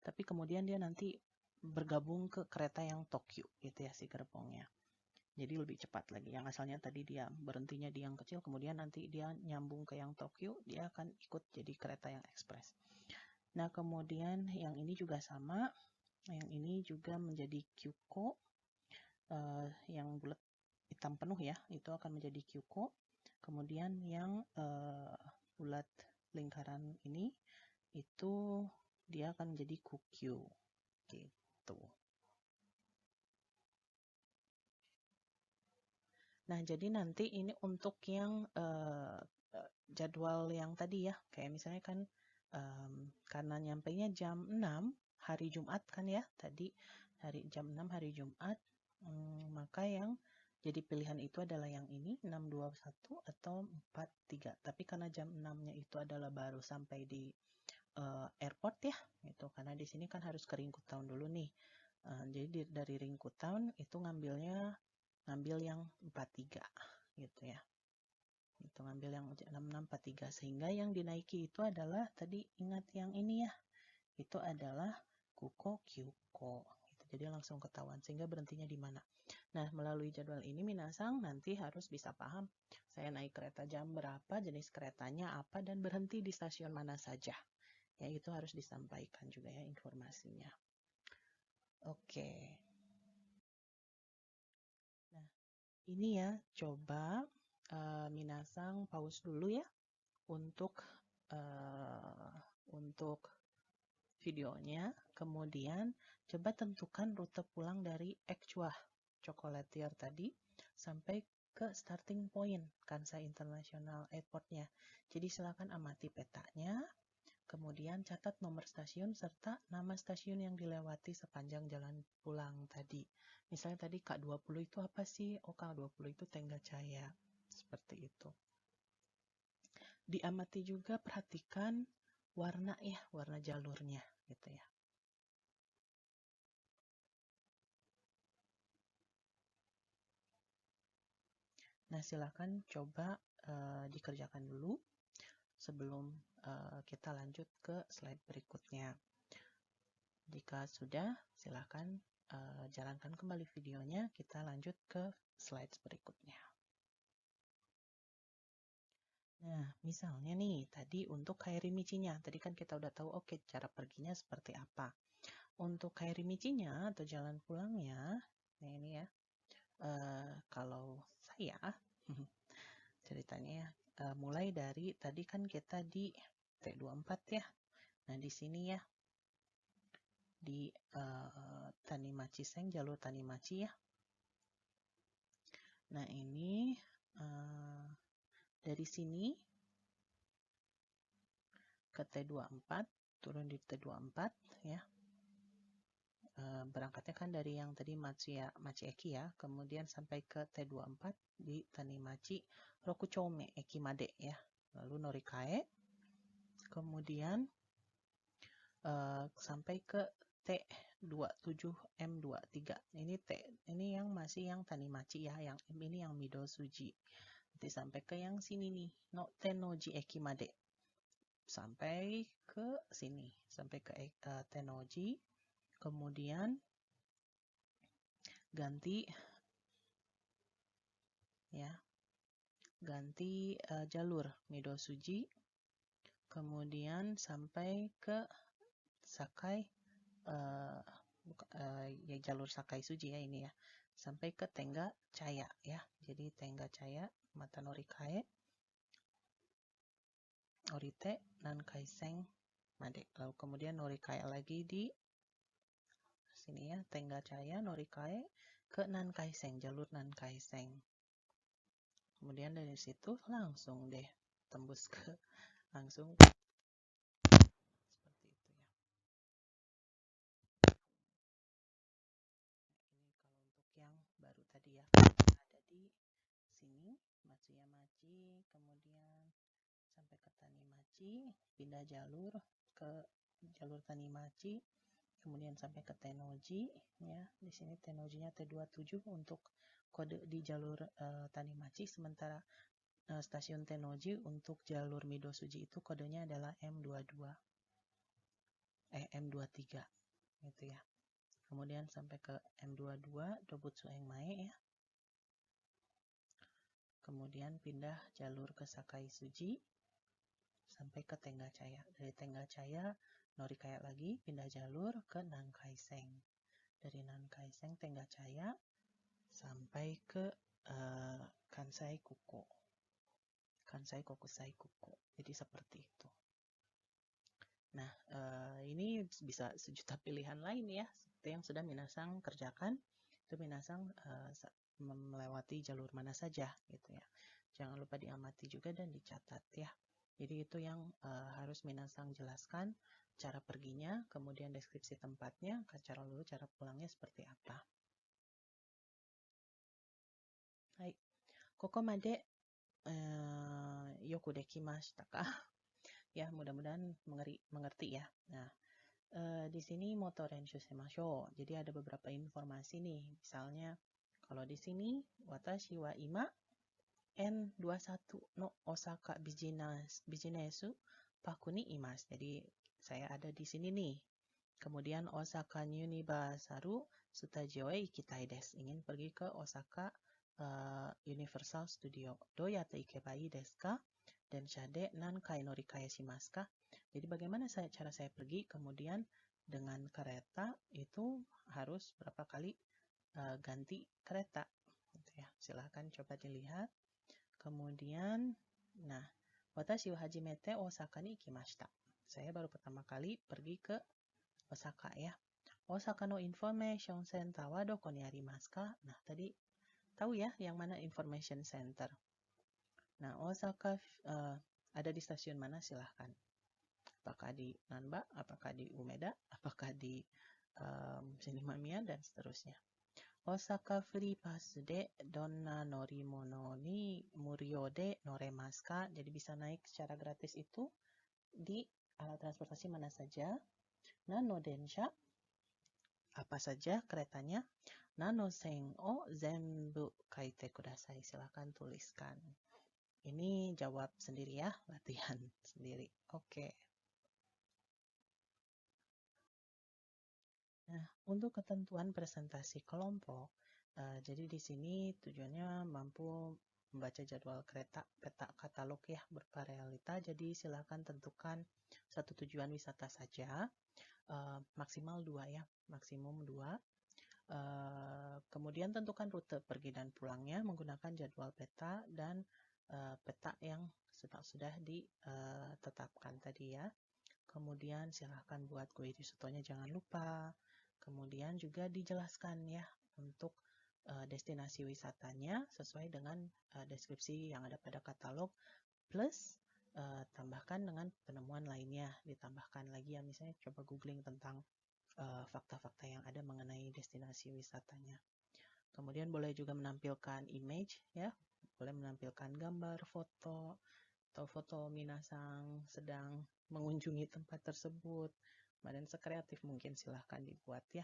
tapi kemudian dia nanti bergabung ke kereta yang Tokyu gitu ya si gerbongnya. Jadi lebih cepat lagi. Yang asalnya tadi dia berhentinya di yang kecil, kemudian nanti dia nyambung ke yang Tokyo, dia akan ikut jadi kereta yang ekspres. Nah kemudian yang ini juga sama, yang ini juga menjadi Kyuko, yang bulat hitam penuh ya, itu akan menjadi Kyuko. Kemudian yang bulat lingkaran ini itu dia akan menjadi Kukyu gitu. Nah jadi nanti ini untuk yang jadwal yang tadi ya, kayak misalnya kan karena nyampainya jam 6 hari Jumat kan ya, tadi jam 6 hari Jumat, maka yang jadi pilihan itu adalah yang ini 621 atau 43. Tapi karena jam 6-nya itu adalah baru sampai di airport ya, gitu. Karena di sini kan harus ke Ringkut Town dulu nih. Jadi dari Ringkut Town itu ngambil yang 43 gitu ya. Itu ngambil yang 6643, sehingga yang dinaiki itu adalah tadi ingat yang ini ya. Itu adalah Kuko Kyuko. Jadi langsung ketahuan sehingga berhentinya di mana. Nah, melalui jadwal ini minasang nanti harus bisa paham saya naik kereta jam berapa, jenis keretanya apa, dan berhenti di stasiun mana saja. Ya, itu harus disampaikan juga ya informasinya. Oke. Nah, ini ya, coba minasang pause dulu ya untuk videonya. Kemudian coba tentukan rute pulang dari Ekchua Chocolatier tadi sampai ke starting point Kansai International Airport-nya. Jadi silakan amati petanya, kemudian catat nomor stasiun serta nama stasiun yang dilewati sepanjang jalan pulang tadi. Misalnya tadi K20 itu apa sih? Oh, K20 itu Tenggacaya. Seperti itu. Diamati juga, perhatikan warna ya, warna jalurnya gitu ya. Nah, silakan coba dikerjakan dulu sebelum kita lanjut ke slide berikutnya. Jika sudah, silakan jalankan kembali videonya, kita lanjut ke slide berikutnya. Nah, misalnya nih, tadi untuk Kairi Michinya, tadi kan kita udah tahu, oke, cara perginya seperti apa. Untuk Kairi Michinya atau jalan pulangnya, nah ini ya, kalau saya, ceritanya ya, mulai dari, tadi kan kita di T24 ya, nah di sini ya, di Tanimachi Seng, jalur Tanimachi ya. Nah ini dari sini ke T24, turun di T24 ya. Berangkatnya kan dari yang tadi Machieki ya, kemudian sampai ke T24 di Tanimachi Rokuchome Ekimade ya. Lalu Norikae, kemudian sampai ke T27M23. Ini yang masih yang Tanimachi ya, yang M ini yang Midosuji. Nanti sampai ke yang sini nih, no Tennoji Ekimade. Sampai ke sini, sampai ke Tennoji. Kemudian ganti ya. Ganti jalur Midosuji, kemudian sampai ke Sakai, ya jalur Sakai Suji ya ini ya, sampai ke Tengga Caya ya. Jadi Tengga Caya, Mata Norikae, Orite, Nankaiseng, Made. Lalu kemudian Norikae lagi di sini ya, Tengga Caya, Norikae ke Nankaiseng, jalur Nankaiseng. Kemudian dari situ langsung deh tembus ke langsung seperti itu ya. Ini kalau untuk yang baru tadi ya, ada di sini Matsuyamachi, kemudian sampai ke Tanimachi, pindah jalur ke jalur Tanimachi, kemudian sampai ke Tennoji ya. Di sini Tennoji-nya T27 untuk kode di jalur Tanimachi, sementara stasiun Tennoji untuk jalur Midosuji itu kodenya adalah M23 gitu ya. Kemudian sampai ke M22 Dobutsu Engmae ya. Kemudian pindah jalur ke Sakai Suji sampai ke Tengga Caya. Dari Tengga Caya Norikae lagi pindah jalur ke Nankaiseng. Dari Nankaiseng Tengga Caya sampai ke Kansai Kuko. Kansai Kokusai Kuko. Jadi seperti itu. Nah, ini bisa sejuta pilihan lain ya, seperti yang sudah Minasang kerjakan. Itu Minasang melewati jalur mana saja gitu ya. Jangan lupa diamati juga dan dicatat ya. Jadi itu yang harus Minasang jelaskan, cara perginya, kemudian deskripsi tempatnya, cara lalu cara pulangnya seperti apa. Hai, koko made yoku dekimashita ka? Ya, mudah-mudahan mengerti ya. Nah, di sini moto renshu shimashou. Jadi ada beberapa informasi nih. Misalnya kalau di sini watashi wa ima N21 no Osaka Business Park ni imasu. Jadi saya ada di sini nih. Kemudian Osaka Universal Studio e ikitai desu. Ingin pergi ke Osaka Universal Studio. Doyata ikebai desu ka? Densha de nankai norikae shimasu ka? Jadi bagaimana cara saya pergi? Kemudian dengan kereta itu harus berapa kali ganti kereta? Gitu ya. Silahkan coba dilihat. Kemudian, nah, watashi wa hajimete Osaka ni ikimashita. Saya baru pertama kali pergi ke Osaka ya. Osaka no Information Center wa doko ni arimasu ka? Nah, tadi tahu ya yang mana Information Center. Nah, Osaka ada di stasiun mana? Silahkan. Apakah di Nanba, apakah di Umeda, apakah di Shinomamiya, dan seterusnya. Osaka Free Pass de donna norimono ni murio de noremasu ka? Jadi bisa naik secara gratis itu di alat transportasi mana saja. Nano densha, apa saja keretanya. Nano sen o zenbu kaite kudasai. Silakan tuliskan. Ini jawab sendiri ya, latihan sendiri. Oke. Nah, untuk ketentuan presentasi kelompok, jadi di sini tujuannya mampu membaca jadwal kereta, peta katalog ya, berupa realita. Jadi silakan tentukan satu tujuan wisata saja, maksimal 2 ya, maksimum 2. Kemudian tentukan rute pergi dan pulangnya menggunakan jadwal peta dan peta yang sudah ditetapkan tadi ya. Kemudian silahkan buat query sotonya jangan lupa. Kemudian juga dijelaskan ya untuk destinasi wisatanya sesuai dengan deskripsi yang ada pada katalog, plus tambahkan dengan penemuan lainnya, ditambahkan lagi ya, misalnya coba googling tentang fakta-fakta yang ada mengenai destinasi wisatanya. Kemudian boleh juga menampilkan image ya, boleh menampilkan gambar, foto, atau foto Minasang sedang mengunjungi tempat tersebut. Dan sekreatif mungkin silahkan dibuat ya.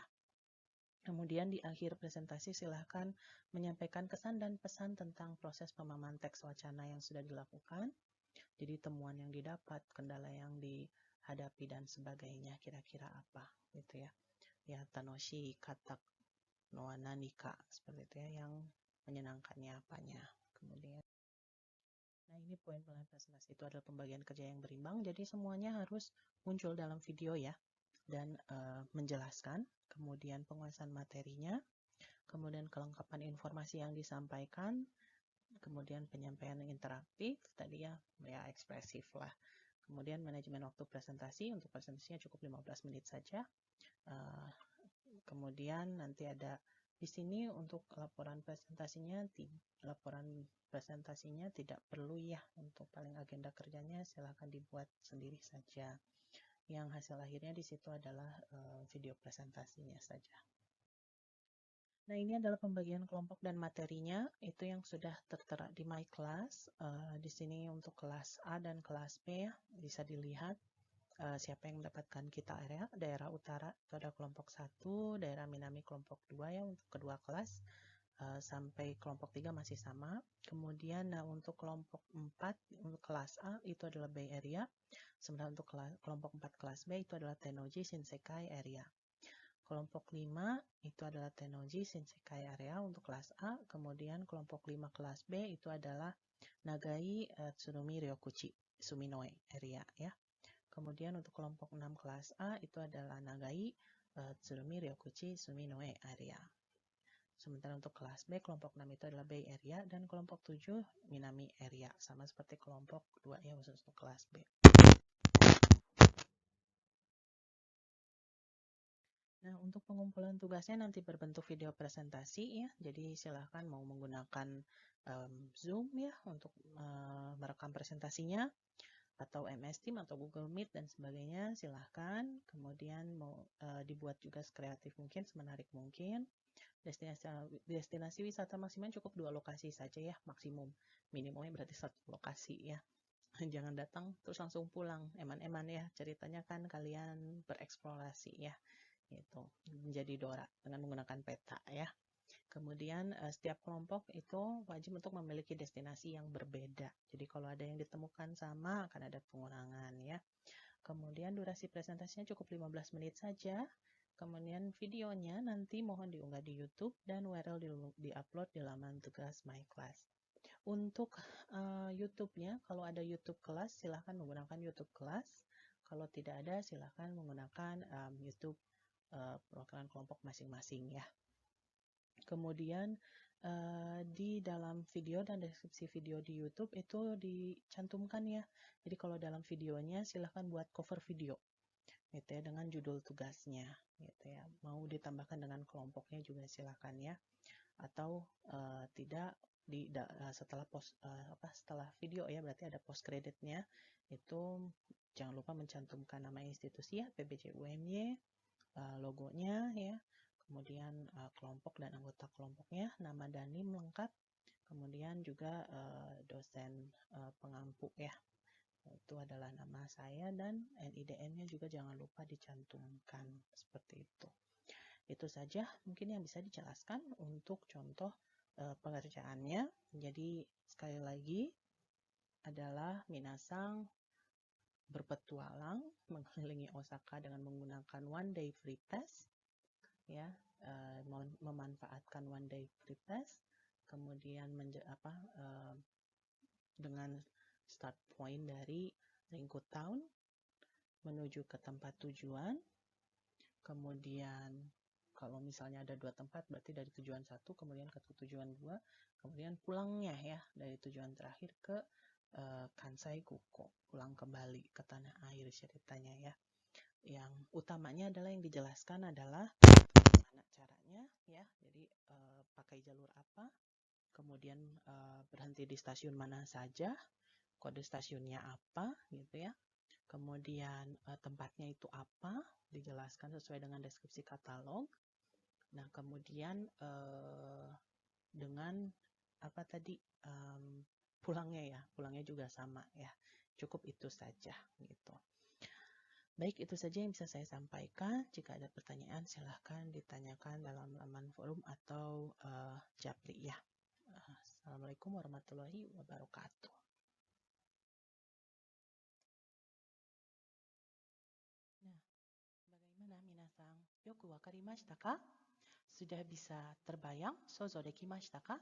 Kemudian di akhir presentasi silahkan menyampaikan kesan dan pesan tentang proses pemahaman teks wacana yang sudah dilakukan. Jadi temuan yang didapat, kendala yang dihadapi dan sebagainya kira-kira apa gitu ya. Ya tanoshi katak no nanika seperti itu ya, yang menyenangkannya apanya. Kemudian, nah ini poin presentasi itu adalah pembagian kerja yang berimbang. Jadi semuanya harus muncul dalam video ya, dan menjelaskan. Kemudian penguasaan materinya, kemudian kelengkapan informasi yang disampaikan, kemudian penyampaian yang interaktif, tadi ya ekspresif lah. Kemudian manajemen waktu presentasi, untuk presentasinya cukup 15 menit saja. Kemudian nanti ada di sini untuk laporan presentasinya tidak perlu ya, untuk paling agenda kerjanya silahkan dibuat sendiri saja. Yang hasil akhirnya di situ adalah video presentasinya saja. Nah, ini adalah pembagian kelompok dan materinya, itu yang sudah tertera di My Class. Di sini untuk kelas A dan kelas B ya, bisa dilihat siapa yang mendapatkan kita area. Daerah utara itu ada kelompok 1, daerah Minami kelompok 2 ya untuk kedua kelas. Sampai kelompok 3 masih sama. Kemudian untuk kelompok 4 untuk kelas A itu adalah Bay Area. Sementara untuk kelompok 4 kelas B itu adalah Tennoji Shinsekai Area. Kelompok 5 itu adalah Tennoji Shinsekai Area untuk kelas A. Kemudian kelompok 5 kelas B itu adalah Nagai Tsurumi Ryokuchi Suminoe Area ya. Kemudian untuk kelompok 6 kelas A itu adalah Nagai Tsurumi Ryokuchi Suminoe Area. Sementara untuk kelas B, kelompok 6 itu adalah Bay Area, dan kelompok 7 Minami Area, sama seperti kelompok 2 ya khusus untuk kelas B. Nah, untuk pengumpulan tugasnya nanti berbentuk video presentasi ya, jadi silahkan mau menggunakan Zoom ya untuk merekam presentasinya, atau MS Team atau Google Meet dan sebagainya, silahkan. Kemudian mau dibuat juga sekreatif mungkin, semenarik mungkin. Destinasi wisata maksimal cukup 2 lokasi saja ya, maksimum. Minimumnya berarti 1 lokasi ya. Jangan datang terus langsung pulang, eman-eman ya, ceritanya kan kalian bereksplorasi ya, gitu, menjadi Dora dengan menggunakan peta ya. Kemudian setiap kelompok itu wajib untuk memiliki destinasi yang berbeda. Jadi kalau ada yang ditemukan sama akan ada pengurangan ya. Kemudian durasi presentasinya cukup 15 menit saja. Kemudian videonya nanti mohon diunggah di YouTube dan URL di-upload di laman tugas My Class. Untuk YouTube-nya, kalau ada YouTube kelas silahkan menggunakan YouTube kelas. Kalau tidak ada silahkan menggunakan YouTube perwakilan kelompok masing-masing ya. Kemudian di dalam video dan deskripsi video di YouTube itu dicantumkan ya. Jadi kalau dalam videonya silahkan buat cover video gitu ya, dengan judul tugasnya gitu ya. Mau ditambahkan dengan kelompoknya juga silahkan ya. Atau tidak setelah setelah video ya, berarti ada post creditnya, itu jangan lupa mencantumkan nama institusi ya, PBJ UMY, logonya ya, kemudian kelompok dan anggota kelompoknya, nama danim lengkap, kemudian juga dosen pengampu ya, itu adalah nama saya, dan NIDN-nya juga jangan lupa dicantumkan seperti itu. Itu saja mungkin yang bisa dijelaskan untuk contoh pengerjaannya. Jadi sekali lagi adalah minasang berpetualang mengelilingi Osaka dengan menggunakan one day free pass ya, memanfaatkan one day free pass, kemudian dengan start point dari Ringku Town menuju ke tempat tujuan. Kemudian kalau misalnya ada 2 tempat berarti dari tujuan 1 kemudian ke tujuan 2, kemudian pulangnya ya dari tujuan terakhir ke Kansai Kuko, pulang kembali ke tanah air ceritanya ya. Yang utamanya adalah yang dijelaskan adalah gimana caranya ya, jadi pakai jalur apa, kemudian berhenti di stasiun mana saja, kode stasiunnya apa gitu ya, kemudian tempatnya itu apa, dijelaskan sesuai dengan deskripsi katalog. Nah kemudian dengan apa tadi, pulangnya juga sama ya, cukup itu saja gitu. Baik, itu saja yang bisa saya sampaikan. Jika ada pertanyaan silahkan ditanyakan dalam laman forum atau Japri ya. Assalamualaikum warahmatullahi wabarakatuh. Nah, bagaimana minasang? Yoku wakarimashita ka? Sudah bisa terbayang? Sozo dekimashita ka?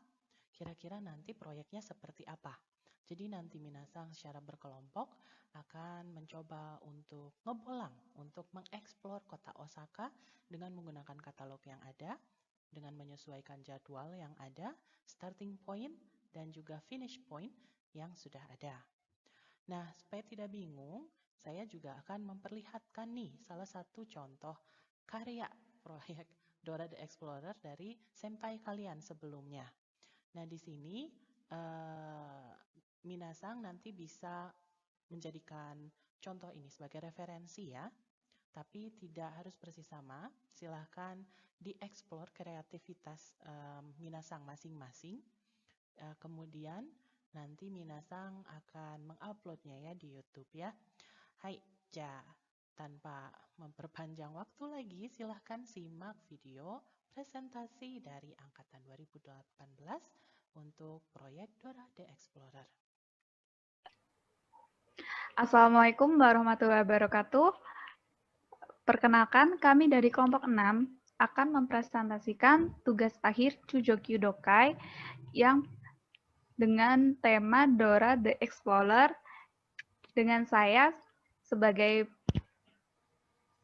kira-kira nanti proyeknya seperti apa. Jadi nanti minasang secara berkelompok akan mencoba untuk ngebolang, untuk mengeksplor kota Osaka dengan menggunakan katalog yang ada, dengan menyesuaikan jadwal yang ada, starting point, dan juga finish point yang sudah ada. Nah, supaya tidak bingung, saya juga akan memperlihatkan nih salah satu contoh karya proyek Dora the Explorer dari senpai kalian sebelumnya. Nah, di sini minasang nanti bisa menjadikan contoh ini sebagai referensi ya, tapi tidak harus persis sama. Silahkan dieksplor kreativitas minasang masing-masing. Kemudian nanti minasang akan menguploadnya ya di YouTube ya. Hai, ja. Tanpa memperpanjang waktu lagi, silahkan simak video presentasi dari Angkatan 2018 untuk proyek Dora the Explorer. Assalamualaikum warahmatullahi wabarakatuh. Perkenalkan, kami dari kelompok 6 akan mempresentasikan tugas akhir Chujokyu Dokai yang dengan tema Dora the Explorer dengan saya sebagai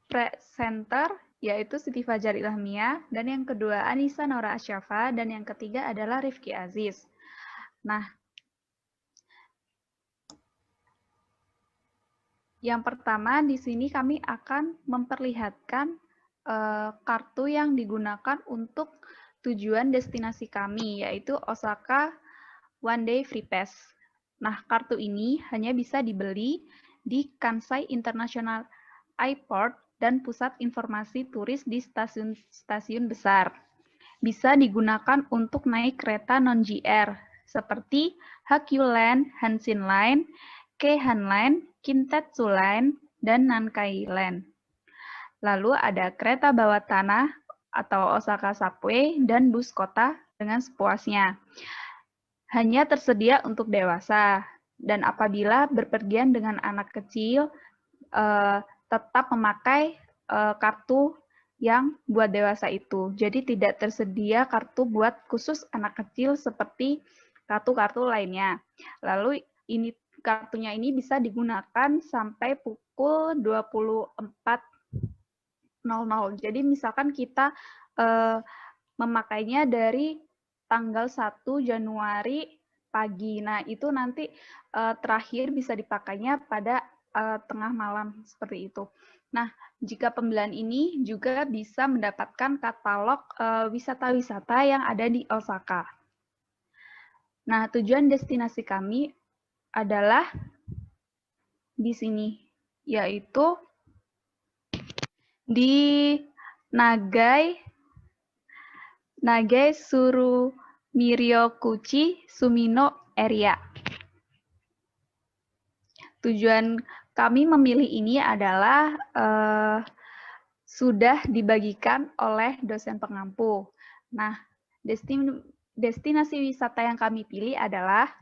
presenter yaitu Siti Fajar Ilhamiah, dan yang kedua Anissa Nora Asyafa, dan yang ketiga adalah Rifki Aziz. Nah, yang pertama di sini kami akan memperlihatkan kartu yang digunakan untuk tujuan destinasi kami, yaitu Osaka One Day Free Pass. Nah, kartu ini hanya bisa dibeli di Kansai International Airport dan pusat informasi turis di stasiun-stasiun besar. Bisa digunakan untuk naik kereta non-JR seperti Hakyu Line, Hanshin Line, Keihan Line, Kintetsu Line, dan Nankai Line. Lalu ada kereta bawah tanah atau Osaka Subway dan bus kota dengan sepuasnya. Hanya tersedia untuk dewasa, dan apabila berpergian dengan anak kecil, tetap memakai kartu yang buat dewasa itu. Jadi tidak tersedia kartu buat khusus anak kecil seperti kartu-kartu lainnya. Lalu kartunya ini bisa digunakan sampai pukul 24.00. Jadi misalkan kita memakainya dari tanggal 1 Januari pagi. Nah, itu nanti terakhir bisa dipakainya pada tengah malam seperti itu. Nah, jika pembelian ini juga bisa mendapatkan katalog wisata-wisata yang ada di Osaka. Nah, tujuan destinasi kami adalah di sini, yaitu di Nagai Surumiryokuchi Sumino Area. Tujuan kami memilih ini adalah sudah dibagikan oleh dosen pengampu. Nah, destinasi wisata yang kami pilih adalah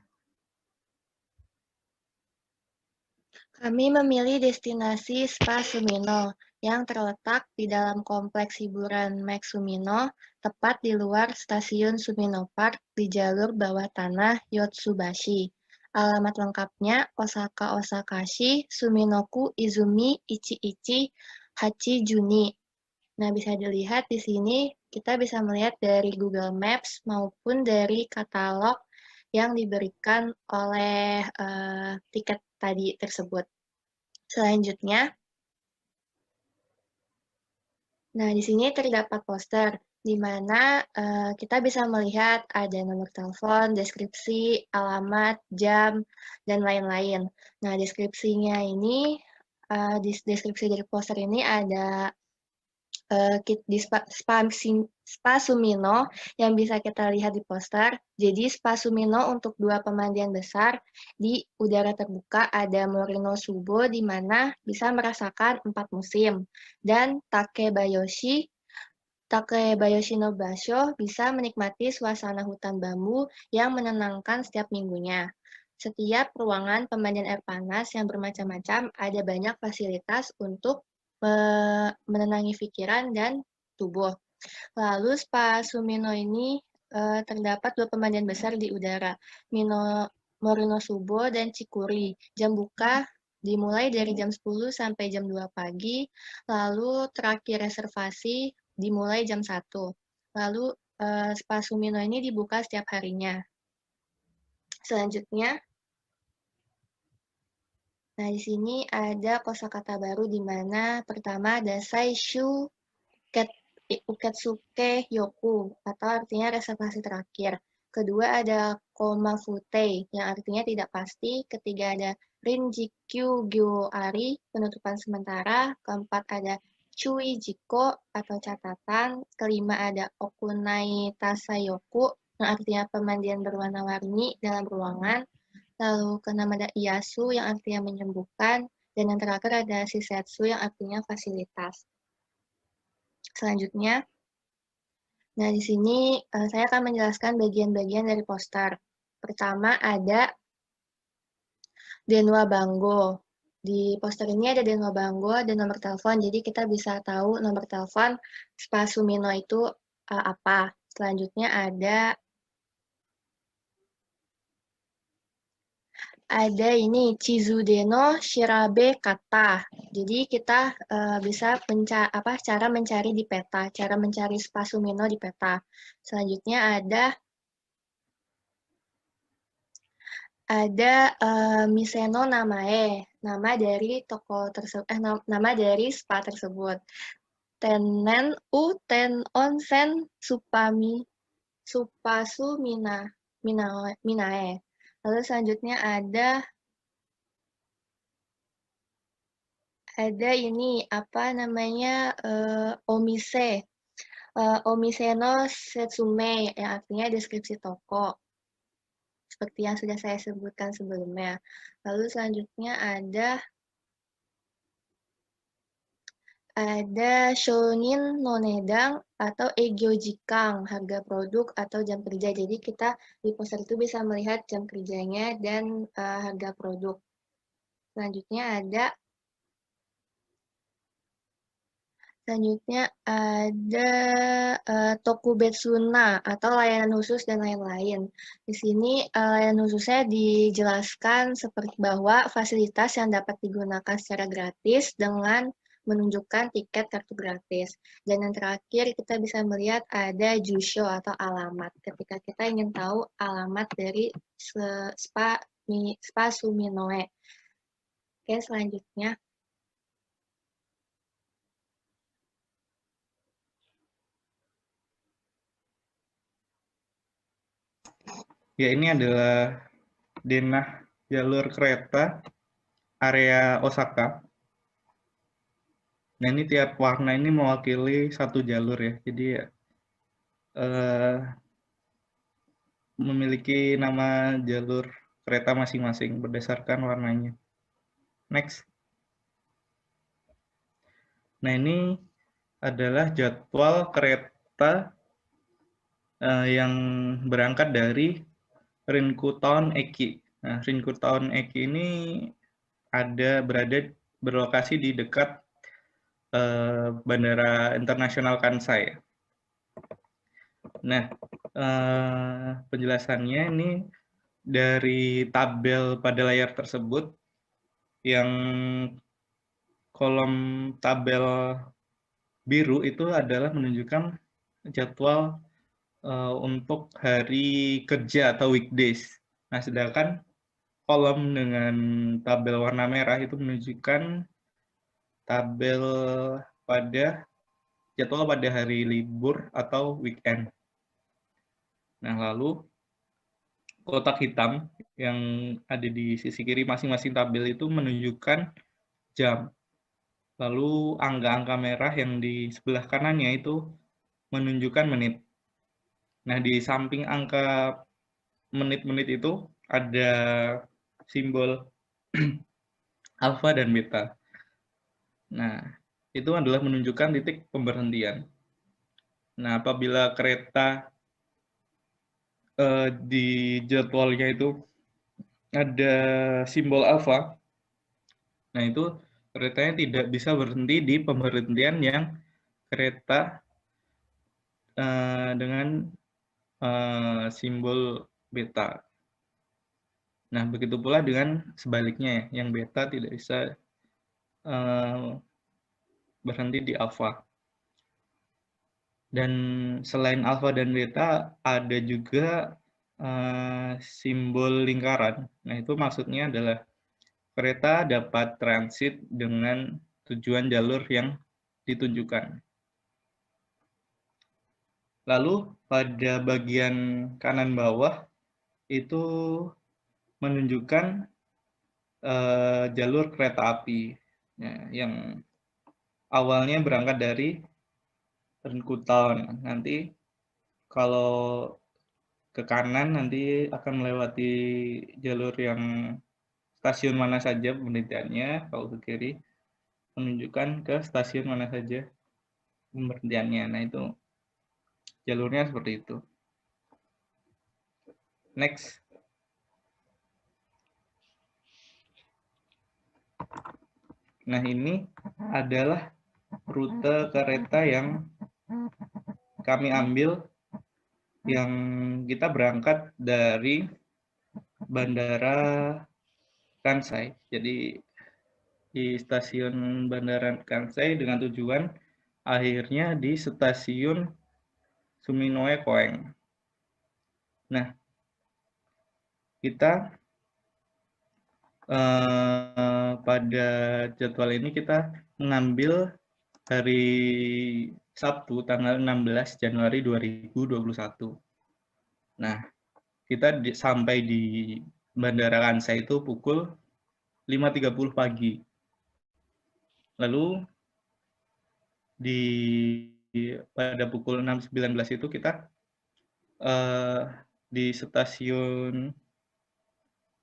kami memilih destinasi Spa Sumino yang terletak di dalam kompleks hiburan Max Sumino, tepat di luar stasiun Sumino Park di jalur bawah tanah Yotsubashi. Alamat lengkapnya Osaka Osakashi, Suminoku Izumi Ichi-ichi Hachijuni. Nah, bisa dilihat di sini kita bisa melihat dari Google Maps maupun dari katalog yang diberikan oleh tiket tadi tersebut. Selanjutnya, nah di sini terdapat poster di mana kita bisa melihat ada nomor telepon, deskripsi, alamat, jam, dan lain-lain. Nah, deskripsinya ini, deskripsi dari poster ini ada di Spa Sumino yang bisa kita lihat di poster. Jadi Spa Sumino untuk 2 pemandian besar di udara terbuka ada Morino Subo di mana bisa merasakan 4 musim, dan Takebayoshi no Basho bisa menikmati suasana hutan bambu yang menenangkan setiap minggunya. Setiap ruangan pemandian air panas yang bermacam-macam ada banyak fasilitas untuk menenangi pikiran dan tubuh. Lalu Spa Sumino ini terdapat 2 pemandian besar di udara, Morinosubo dan Cikuri. Jam buka dimulai dari jam 10 sampai jam 2 pagi, lalu terakhir reservasi dimulai jam 1. Lalu Spa Sumino ini dibuka setiap harinya. Selanjutnya, nah di sini ada kosakata baru di mana pertama ada Saishu Uketsuke Yoku atau artinya reservasi terakhir. Kedua ada Komafute yang artinya tidak pasti. Ketiga ada Rinjikyu Gyoari penutupan sementara. Keempat ada Chui Jiko atau catatan. Kelima ada Okunai Tasayoku yang artinya pemandian berwarna-warni dalam ruangan. Lalu keenam ada Iyasu yang artinya menyembuhkan. Dan yang terakhir ada Shisetsu yang artinya fasilitas. Selanjutnya, nah di sini saya akan menjelaskan bagian-bagian dari poster. Pertama ada Denwa Bango. Di poster ini ada Denwa Bango dan nomor telepon, jadi kita bisa tahu nomor telepon Spa Sumino itu apa. Selanjutnya ada ini Chizude no Shirabe Kata. Jadi kita bisa cara mencari di peta, cara mencari Spa Sumino di peta. Selanjutnya ada Miseno Namae, nama dari toko tersebut, nama dari spa tersebut. Tenen Ten Onsen Supasu Minae. Lalu selanjutnya ada ini apa namanya Omise. Omise no Setsume yang artinya deskripsi toko. Seperti yang sudah saya sebutkan sebelumnya. Lalu selanjutnya ada Shonin no Nedang atau Egyo-jikang, harga produk atau jam kerja. Jadi kita di poster itu bisa melihat jam kerjanya dan harga produk. Selanjutnya ada Tokubetsuna atau layanan khusus dan lain-lain. Di sini layanan khususnya dijelaskan seperti bahwa fasilitas yang dapat digunakan secara gratis dengan menunjukkan tiket kartu gratis. Dan yang terakhir kita bisa melihat ada jusho atau alamat. Ketika kita ingin tahu alamat dari Spa Suminoe. Oke, selanjutnya. Ya, ini adalah denah jalur kereta area Osaka. Nah, ini tiap warna ini mewakili satu jalur ya. Jadi memiliki nama jalur kereta masing-masing berdasarkan warnanya. Next. Nah, ini adalah jadwal kereta yang berangkat dari Rinkutown Eki. Nah, Rinkutown Eki ini berlokasi di dekat Bandara Internasional Kansai. Nah, penjelasannya ini dari tabel pada layar tersebut, yang kolom tabel biru itu adalah menunjukkan jadwal untuk hari kerja atau weekdays. Nah, sedangkan kolom dengan tabel warna merah itu menunjukkan tabel pada jadwal pada hari libur atau weekend. Nah, lalu kotak hitam yang ada di sisi kiri masing-masing tabel itu menunjukkan jam. Lalu angka-angka merah yang di sebelah kanannya itu menunjukkan menit. Nah, di samping angka menit-menit itu ada simbol alfa dan beta. Nah, itu adalah menunjukkan titik pemberhentian. Nah, apabila kereta di jadwalnya itu ada simbol alfa, nah itu keretanya tidak bisa berhenti di pemberhentian yang kereta dengan simbol beta. Nah, begitu pula dengan sebaliknya, yang beta tidak bisa berhenti di alfa. Dan selain alfa dan beta, ada juga simbol lingkaran. Nah, itu maksudnya adalah kereta dapat transit dengan tujuan jalur yang ditunjukkan. Lalu pada bagian kanan bawah itu menunjukkan jalur kereta api ya, yang awalnya berangkat dari Rengkuton. Nanti kalau ke kanan nanti akan melewati jalur yang stasiun mana saja pemberhentiannya, kalau ke kiri menunjukkan ke stasiun mana saja pemberhentiannya. Nah, itu jalurnya seperti itu. Next. Nah, ini adalah rute kereta yang kami ambil, yang kita berangkat dari Bandara Kansai. Jadi di stasiun Bandara Kansai dengan tujuan akhirnya di stasiun Suminoe Koeng. Nah, kita pada jadwal ini kita mengambil hari Sabtu tanggal 16 Januari 2021. Nah, kita sampai di Bandara Kansai itu pukul 5.30 pagi. Lalu pada pukul 6.19 itu kita di stasiun,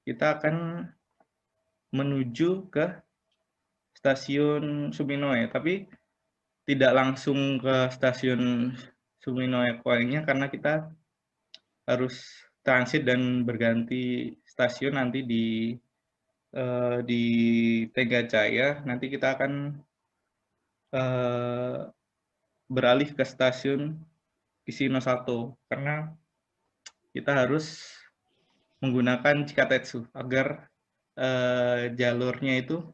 kita akan menuju ke stasiun Suminoe, tapi tidak langsung ke stasiun Suminoe Koengnya karena kita harus transit dan berganti stasiun nanti di Tegajaya. Nanti kita akan beralih ke stasiun Kisino 1 karena kita harus menggunakan Chikatetsu agar jalurnya itu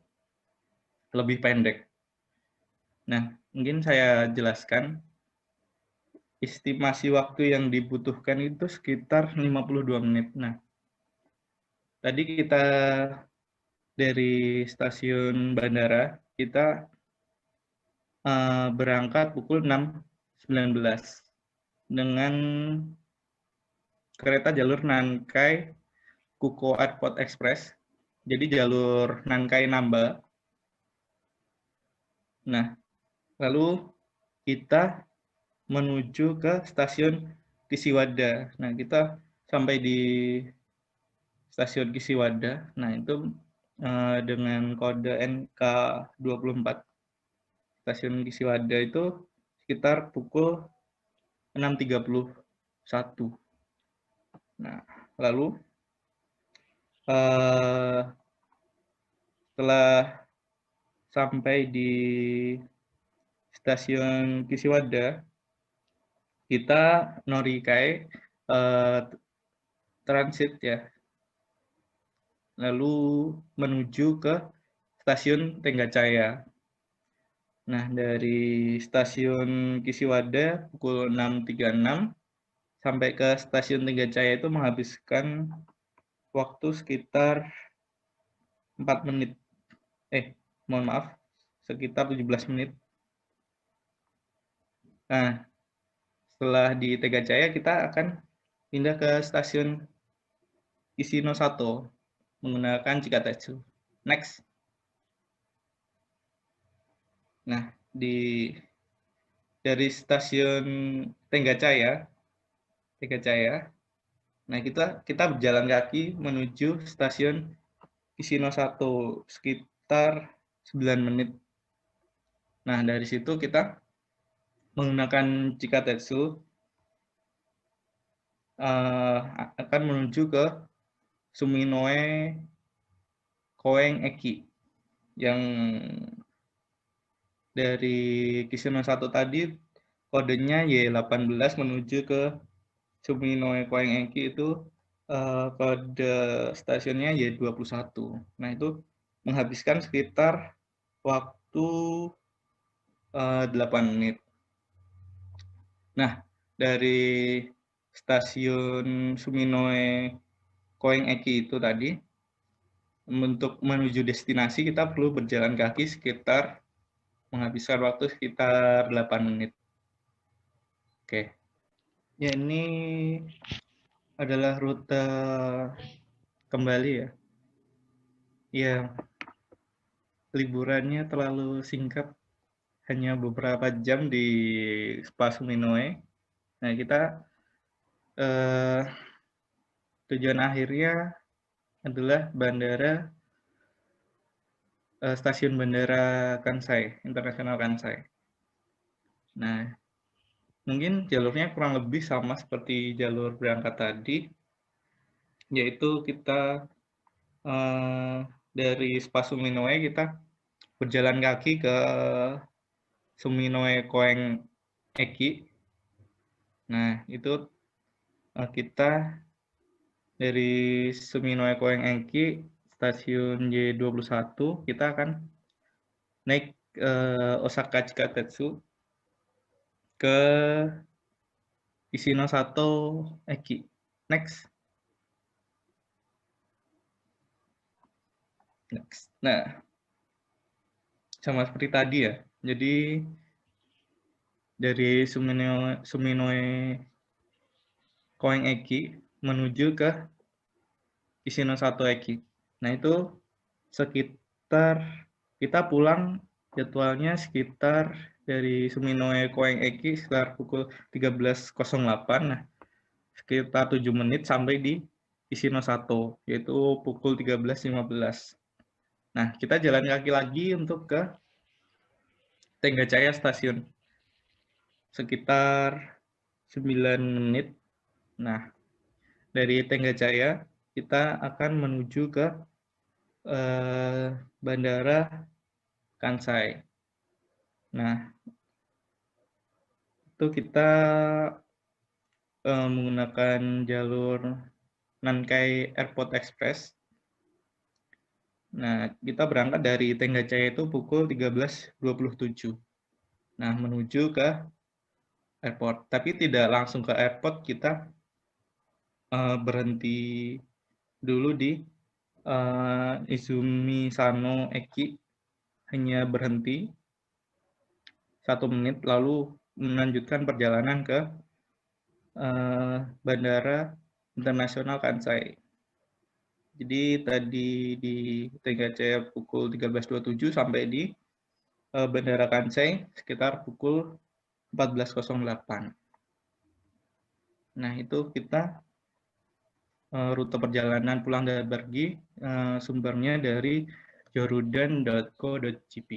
lebih pendek. Nah, mungkin saya jelaskan. Estimasi waktu yang dibutuhkan itu sekitar 52 menit. Nah, tadi kita dari stasiun bandara, kita berangkat pukul 6.19 dengan kereta jalur Nankai Kuko Airport Express. Jadi jalur Nankai Namba. Nah, lalu kita menuju ke stasiun Kishiwada. Nah, kita sampai di stasiun Kishiwada. Nah, itu dengan kode NK24. Stasiun Kishiwada itu sekitar pukul 6.31. Nah, lalu setelah sampai di stasiun Kishiwada, kita Norikai transit ya, lalu menuju ke stasiun Tenggacaya. Nah, dari stasiun Kishiwada pukul 6.36 sampai ke stasiun Tenggacaya itu menghabiskan waktu sekitar 4 menit. Mohon maaf, sekitar 17 menit. Nah, setelah di Tegajaya kita akan pindah ke stasiun Kisino 1 menggunakan Chikatetsu. Next. Nah, dari stasiun Tenggacaya, nah kita berjalan kaki menuju stasiun Kisino 1 sekitar 9 menit. Nah, dari situ kita menggunakan Chikatetsu akan menuju ke Suminoe Koeng Eki, yang dari Kisino 1 tadi kodenya Y18 menuju ke Suminoe Koeng Eki itu kode stasiunnya Y21. Nah, itu menghabiskan sekitar waktu 8 menit. Nah, dari stasiun Suminoe Koeng Eki itu tadi, untuk menuju destinasi kita perlu berjalan kaki sekitar menghabiskan waktu sekitar 8 menit. Oke. Ya, ini adalah rute kembali ya. Ya, liburannya terlalu singkat, hanya beberapa jam di Spa Suminoe. Nah, kita tujuan akhirnya adalah stasiun bandara Kansai, Internasional Kansai. Nah, mungkin jalurnya kurang lebih sama seperti jalur berangkat tadi, yaitu kita dari Spa Suminoe kita berjalan kaki ke Suminoe Koeng Eki. Nah, itu kita dari Suminoe Koeng Eki stasiun Y21 kita akan naik Osaka Chikatetsu ke Ishinosato Eki. Next. Nah, sama seperti tadi ya. Jadi dari Suminoe Koeng Eki menuju ke Ishinosato Eki. Nah, itu sekitar kita pulang jadwalnya sekitar dari Suminoe Koeng Eki sekitar pukul 13.08. Nah, sekitar 7 menit sampai di Ishinosato, yaitu pukul 13.15. Nah, kita jalan kaki lagi untuk ke Tenggacaya Stasiun. Sekitar 9 menit. Nah, dari Tenggacaya kita akan menuju ke Bandara Kansai. Nah, itu kita menggunakan jalur Nankai Airport Express. Nah, kita berangkat dari Tenggacaya itu pukul 13.27. Nah, menuju ke airport. Tapi tidak langsung ke airport, kita berhenti dulu di Izumi Sano Eki. Hanya berhenti 1 menit, lalu melanjutkan perjalanan ke Bandara Internasional Kansai. Jadi tadi di Tenggacaya pukul 13.27 sampai di Bandara Kansai sekitar pukul 14.08. Nah, itu kita rute perjalanan pulang dan pergi sumbernya dari jorudan.co.jp.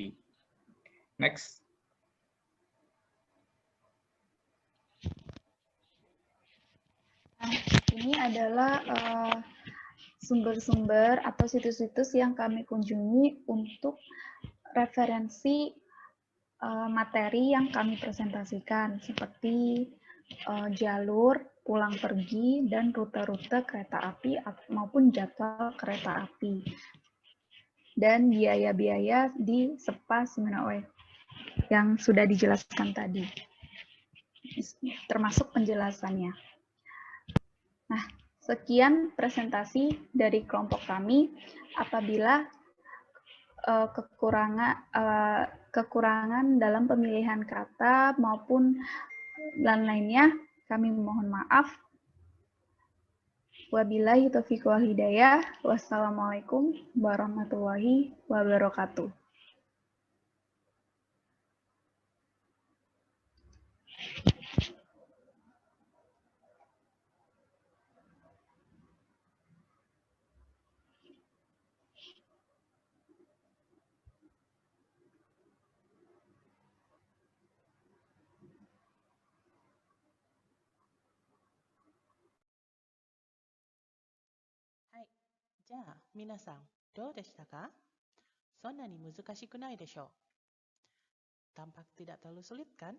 Next. Ini adalah sumber-sumber atau situs-situs yang kami kunjungi untuk referensi materi yang kami presentasikan, seperti jalur pulang pergi dan rute-rute kereta api maupun jadwal kereta api, dan biaya-biaya di Spa Suminoe yang sudah dijelaskan tadi, termasuk penjelasannya. Nah, sekian presentasi dari kelompok kami. Apabila kekurangan dalam pemilihan kata maupun lain-lainnya, kami mohon maaf. Wabillahi taufiq wal hidayah. Wassalamualaikum warahmatullahi wabarakatuh. Hai, じゃあ皆さんどうでしたか？そんなに難しくないでしょう。Tampak tidak terlalu sulit kan?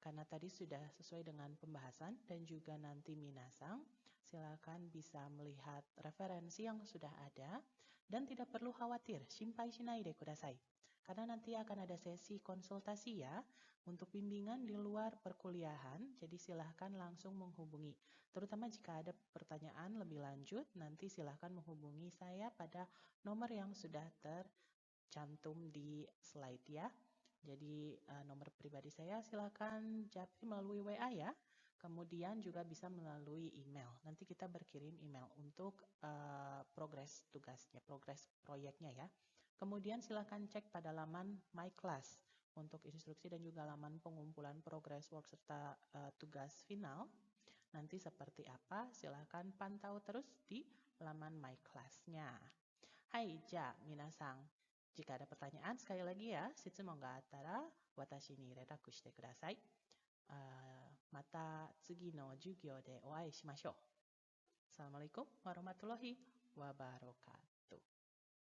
Karena tadi sudah sesuai dengan pembahasan dan juga nanti minasang, silakan bisa melihat referensi yang sudah ada dan tidak perlu khawatir, shinpai shinai de kudasai. Karena nanti akan ada sesi konsultasi ya untuk bimbingan di luar perkuliahan, jadi silahkan langsung menghubungi. Terutama jika ada pertanyaan lebih lanjut, nanti silahkan menghubungi saya pada nomor yang sudah tercantum di slide ya. Jadi nomor pribadi saya silakan japri melalui WA ya. Kemudian juga bisa melalui email. Nanti kita berkirim email untuk progres tugasnya, progres proyeknya ya. Kemudian silakan cek pada laman My Class untuk instruksi dan juga laman pengumpulan progress work serta tugas final. Nanti seperti apa, silakan pantau terus di laman My Class-nya. Hai, ja, minasang. Jika ada pertanyaan, sekali lagi ya, shitsumon ga attara, watashi ni redaku shite kudasai. Mata tsugi no jugyo de oai shimashou. Assalamualaikum warahmatullahi wabarakatuh.